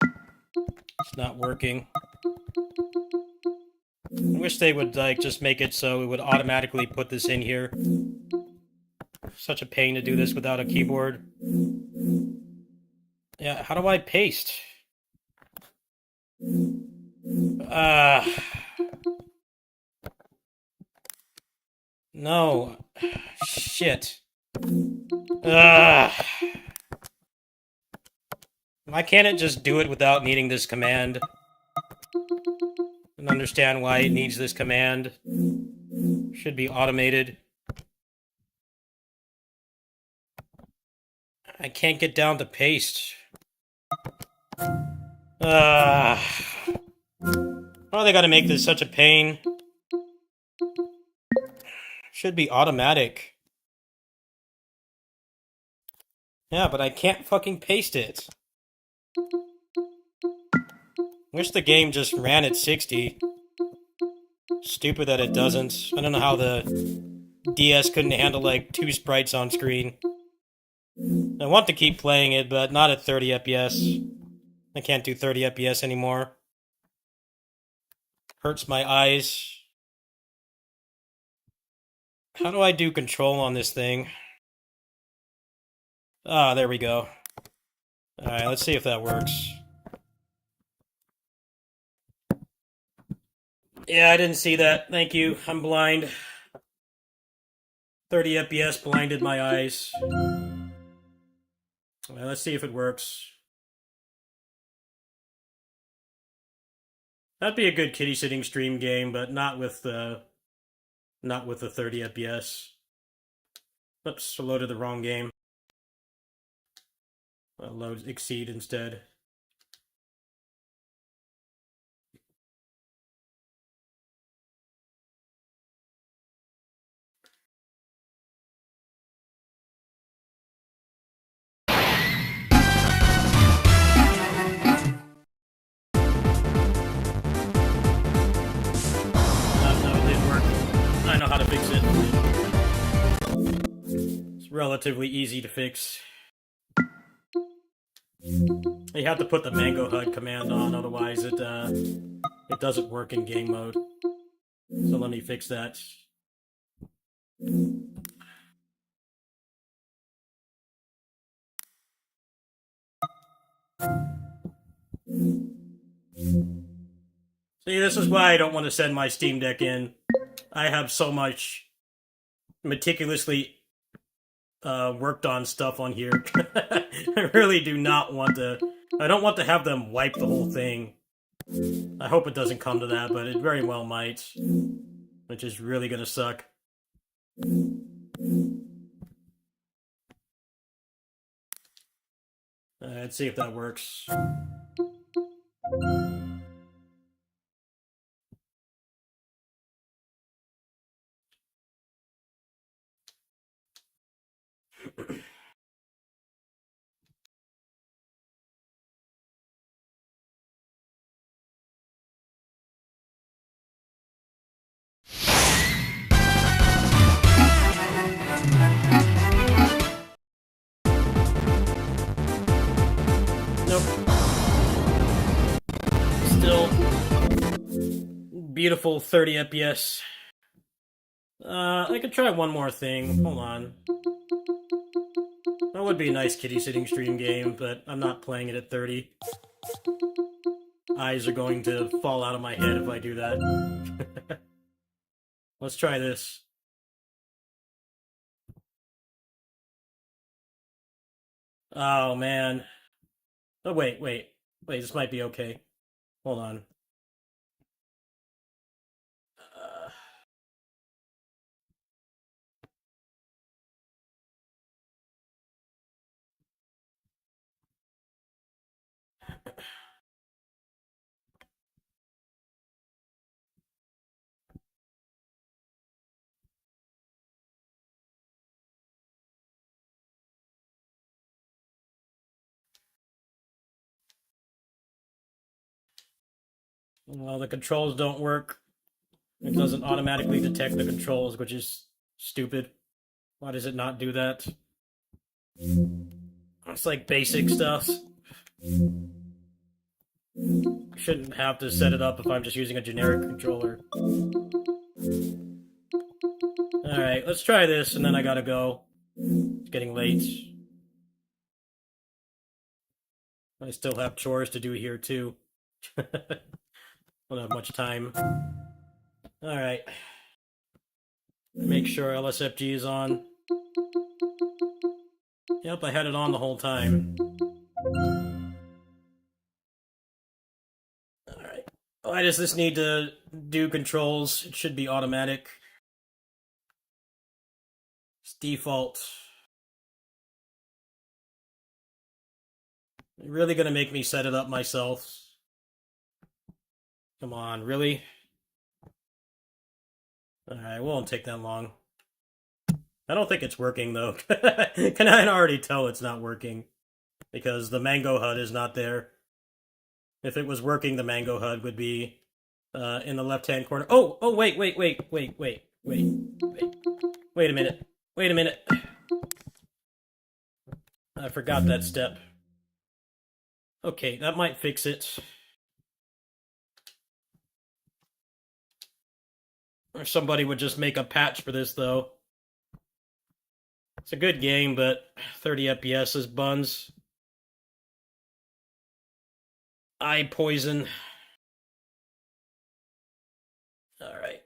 It's not working. I wish they would like just make it so it would automatically put this in here. Such a pain to do this without a keyboard. Yeah, how do I paste? No. Shit. Ugh. Why can't it just do it without needing this command? And understand why it needs this command. Should be automated. I can't get down to paste. Oh, they gotta make this such a pain. Should be automatic. Yeah, but I can't fucking paste it. Wish the game just ran at 60. Stupid that it doesn't. I don't know how the DS couldn't handle like 2 sprites on screen. I want to keep playing it, but not at 30 FPS. I can't do 30 FPS anymore. Hurts my eyes. How do I do control on this thing? Ah, there we go. Alright, let's see if that works. Yeah, I didn't see that. Thank you. I'm blind. 30 FPS blinded my eyes. Alright, let's see if it works. That'd be a good kitty-sitting stream game, but not with the 30 FPS. Oops, I loaded the wrong game. I'll load Exceed instead. No, it didn't work. I know how to fix it. It's relatively easy to fix. You have to put the Mango HUD command on, otherwise it doesn't work in game mode. So let me fix that. See, this is why I don't want to send my Steam Deck in. I have so much meticulously worked on stuff on here. I really do not want to... I don't want to have them wipe the whole thing. I hope it doesn't come to that, but it very well might. Which is really gonna suck. Let's see if that works. Nope. Still beautiful 30 FPS. I could try one more thing. Hold on. That would be a nice kitty-sitting stream game, but I'm not playing it at 30. Eyes are going to fall out of my head if I do that. Let's try this. Oh, man. Oh, wait, this might be okay. Hold on. Well, the controls don't work. It doesn't automatically detect the controls, which is stupid. Why does it not do that? It's like basic stuff. Shouldn't have to set it up if I'm just using a generic controller. Alright, let's try this, and then I gotta go. It's getting late. I still have chores to do here, too. Don't have much time. Alright. Make sure LSFG is on. Yep, I had it on the whole time. Alright. Why does this need to do controls? It should be automatic. It's default. You're really gonna make me set it up myself? Come on, really? Alright, won't take that long. I don't think it's working, though. Can I already tell it's not working? Because the Mango HUD is not there. If it was working, the Mango HUD would be in the left-hand corner. Oh, wait a minute. Wait a minute. I forgot that step. Okay, that might fix it. Or somebody would just make a patch for this, though. It's a good game, but 30 FPS is buns. Eye poison. Alright.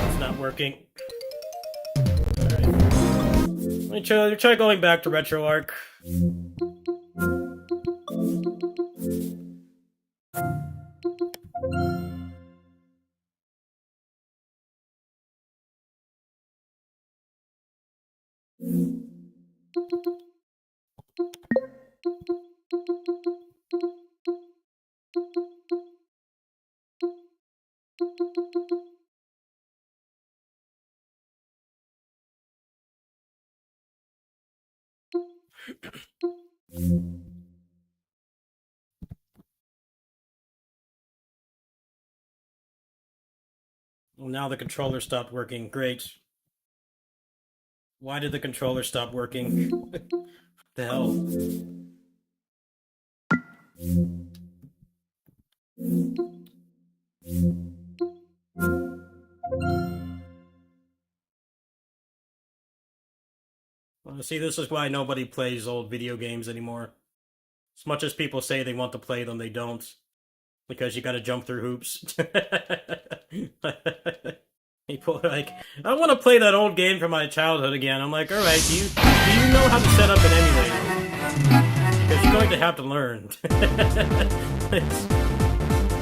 It's not working. Alright. Let me try going back to RetroArch. Well, now the controller stopped working. Great. Why did the controller stop working? What the hell? Well, see, this is why nobody plays old video games anymore. As much as people say they want to play them, they don't. Because you gotta jump through hoops. People are like, I want to play that old game from my childhood again. I'm like, alright, do you know how to set up an emulator? Because you're going to have to learn.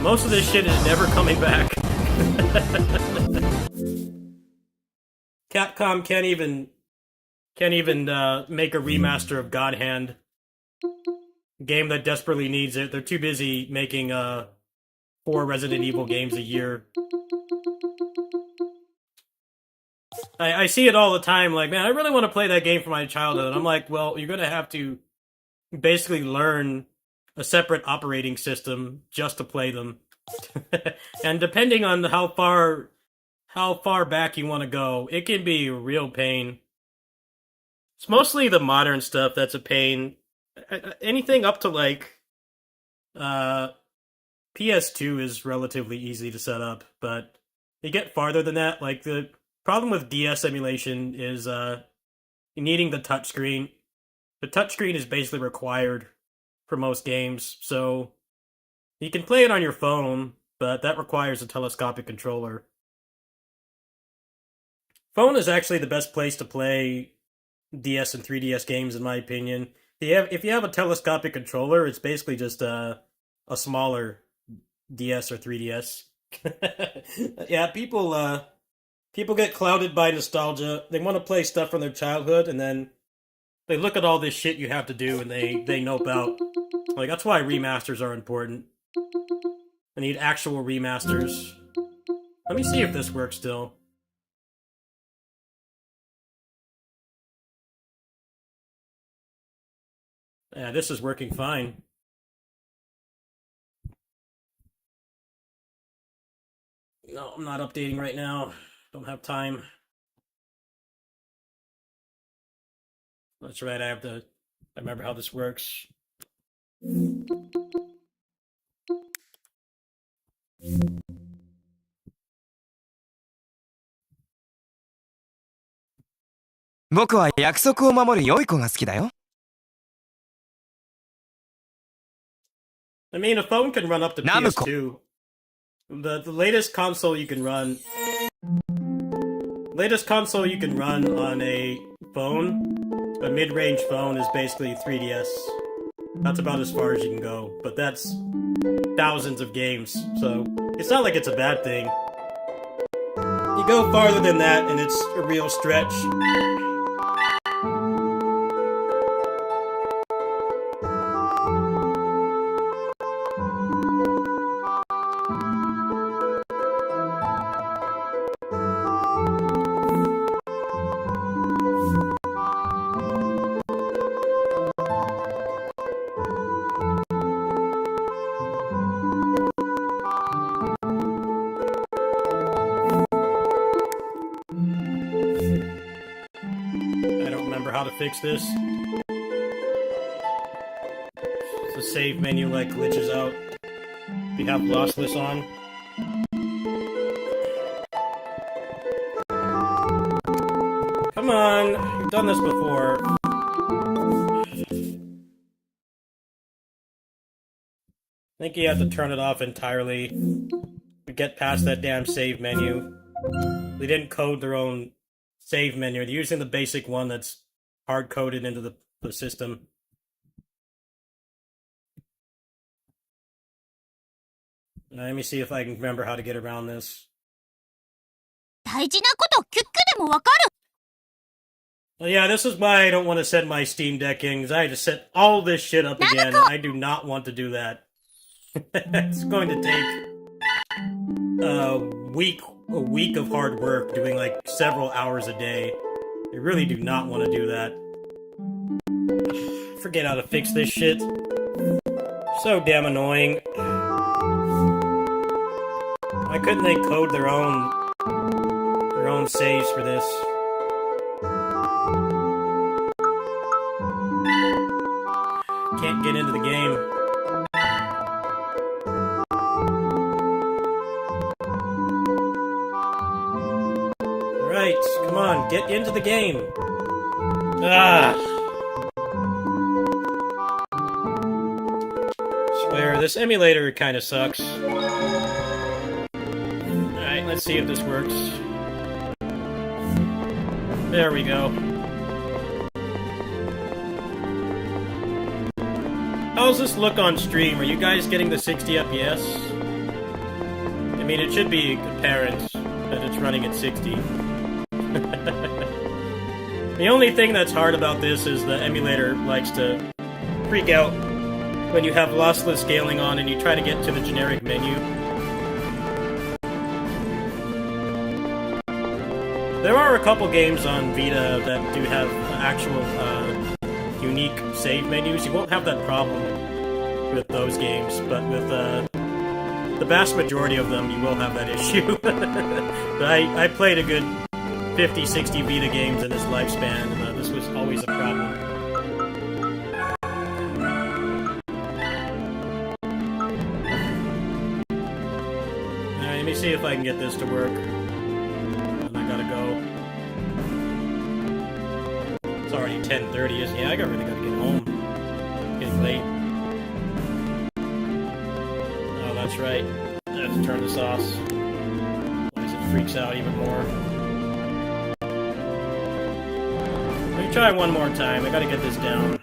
Most of this shit is never coming back. Capcom can't even make a remaster of God Hand. Game that desperately needs it. They're too busy making 4 Resident Evil games a year. I see it all the time, like, man, I really want to play that game from my childhood. I'm like, well, you're gonna have to basically learn a separate operating system just to play them. And depending on how far back you want to go, it can be a real pain. It's mostly the modern stuff that's a pain. Anything up to like PS2 is relatively easy to set up, but you get farther than that, like the problem with DS emulation is needing the touchscreen. The touchscreen is basically required for most games, so you can play it on your phone, but that requires a telescopic controller. Phone is actually the best place to play DS and 3DS games, in my opinion. If you have a telescopic controller, it's basically just a smaller DS or 3DS. Yeah, people get clouded by nostalgia. They want to play stuff from their childhood, and then they look at all this shit you have to do, and they nope out. Like, that's why remasters are important. I need actual remasters. Let me see if this works still. Yeah, this is working fine. No, I'm not updating right now. Don't have time. That's right, I remember how this works.
僕は約束を守る良い子が好きだよ。
I mean, a phone can run up to
Namco.
PS2. The latest console you can run on a phone, a mid-range phone, is basically 3DS. That's about as far as you can go, but that's thousands of games, so it's not like it's a bad thing. You go farther than that, and it's a real stretch. How to fix this. The save menu like glitches out. We have lossless on. Come on, we've done this before. I think you have to turn it off entirely. We get past that damn save menu. They didn't code their own save menu. They're using the basic one that's hard-coded into the system. Let me see if I can remember how to get around this. Well, yeah, this is why I don't want to set my Steam Deck in, because I had to set all this shit up again. I do not want to do that. It's going to take a week of hard work, doing like several hours a day. I really do not want to do that. Forget how to fix this shit. So damn annoying. Why couldn't they code their own saves for this? Can't get into the game. Alright, come on, get into the game. Ah! Swear, this emulator kinda sucks. Alright, let's see if this works. There we go. How's this look on stream? Are you guys getting the 60 FPS? I mean, it should be apparent that it's running at 60. The only thing that's hard about this is the emulator likes to freak out when you have lossless scaling on and you try to get to the generic menu. There are a couple games on Vita that do have actual unique save menus. You won't have that problem with those games, but with the vast majority of them, you will have that issue. I played a good 50, 60 Vita games in its lifespan, and this was always a problem. Alright, let me see if I can get this to work. And I gotta go. It's already 10:30, isn't it? Yeah, I really gotta get home. It's getting late. Oh, that's right. I have to turn this off. Otherwise it freaks out even more. Let me try one more time. I gotta get this down.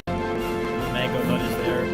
The mango nut is there.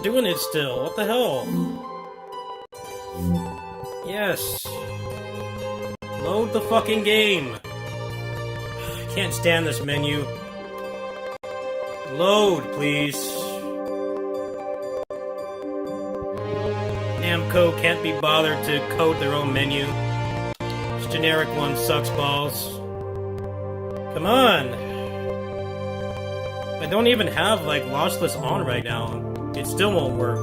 not doing it still. What the hell? Yes. Load the fucking game. I can't stand this menu. Load, please. Namco can't be bothered to code their own menu. This generic one sucks balls. Come on. I don't even have, like, Lossless on right now. It still won't work.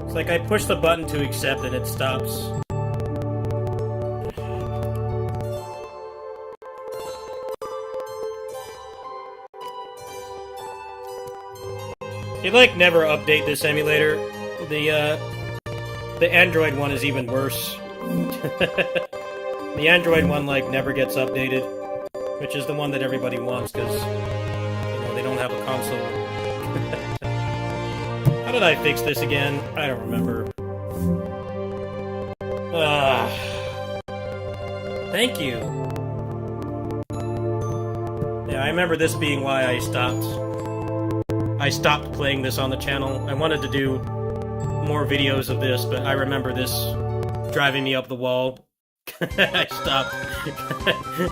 It's like I push the button to accept and it stops. They like never update this emulator. The Android one is even worse. The Android one like never gets updated, which is the one that everybody wants because you know they don't have a console. How did I fix this again? I don't remember. Thank you. Yeah, I remember this being why I stopped playing this on the channel. I wanted to do more videos of this, but I remember this driving me up the wall. I stopped.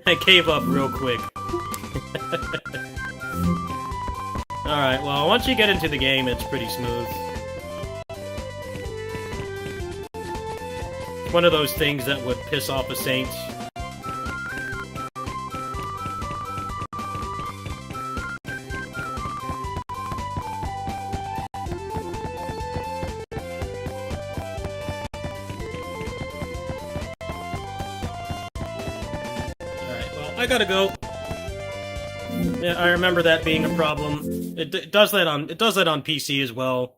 I gave up real quick. Alright, well, once you get into the game, it's pretty smooth. It's one of those things that would piss off a saint. I gotta go. Yeah, I remember that being a problem. It does that on PC as well.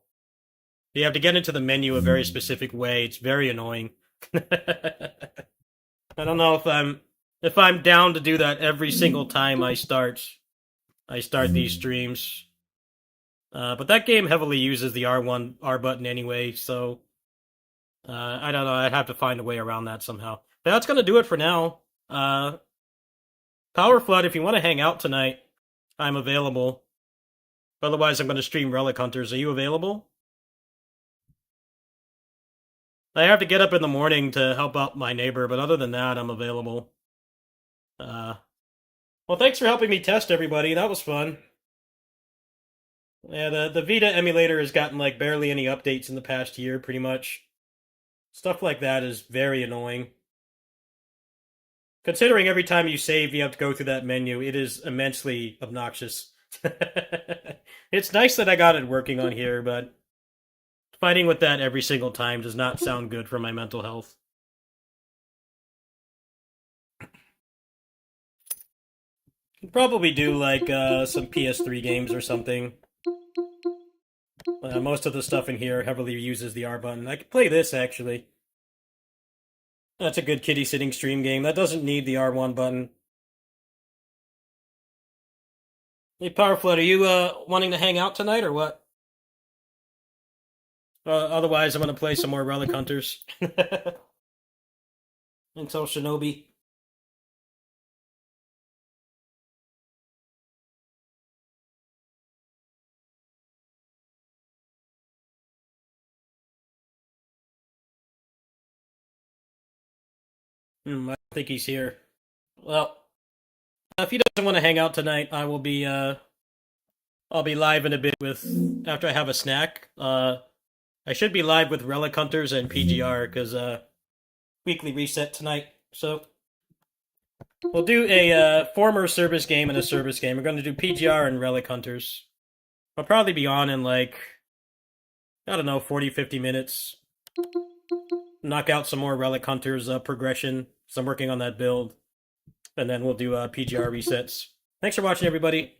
You have to get into the menu a very specific way. It's very annoying. I don't know if I'm down to do that every single time I start these streams. But that game heavily uses the R button anyway, so I don't know. I'd have to find a way around that somehow. But that's gonna do it for now. Power Flood, if you want to hang out tonight, I'm available. Otherwise, I'm going to stream Relic Hunters. Are you available? I have to get up in the morning to help out my neighbor, but other than that, I'm available. Well, thanks for helping me test, everybody. That was fun. Yeah, the Vita emulator has gotten, like, barely any updates in the past year, pretty much. Stuff like that is very annoying. Considering every time you save, you have to go through that menu, it is immensely obnoxious. It's nice that I got it working on here, but fighting with that every single time does not sound good for my mental health. Could probably do, like, some PS3 games or something. Most of the stuff in here heavily uses the R button. I could play this, actually. That's a good Kittysitting stream game. That doesn't need the R1 button. Hey, Powerflood, are you wanting to hang out tonight, or what? Otherwise, I'm going to play some more Relic Hunters. Until Shinobi. I think he's here. Well, if he doesn't want to hang out tonight, I will be, I'll be live in a bit with, after I have a snack. I should be live with Relic Hunters and PGR, because, weekly reset tonight. So, we'll do a, former service game and a service game. We're going to do PGR and Relic Hunters. I'll probably be on in, like, I don't know, 40, 50 minutes. Knock out some more Relic Hunters progression, so I'm working on that build. And then we'll do PGR resets. Thanks for watching, everybody.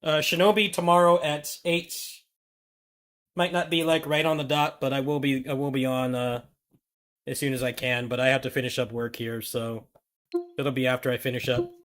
Shinobi tomorrow at 8. Might not be like right on the dot, but I will be on as soon as I can. But I have to finish up work here, so it'll be after I finish up.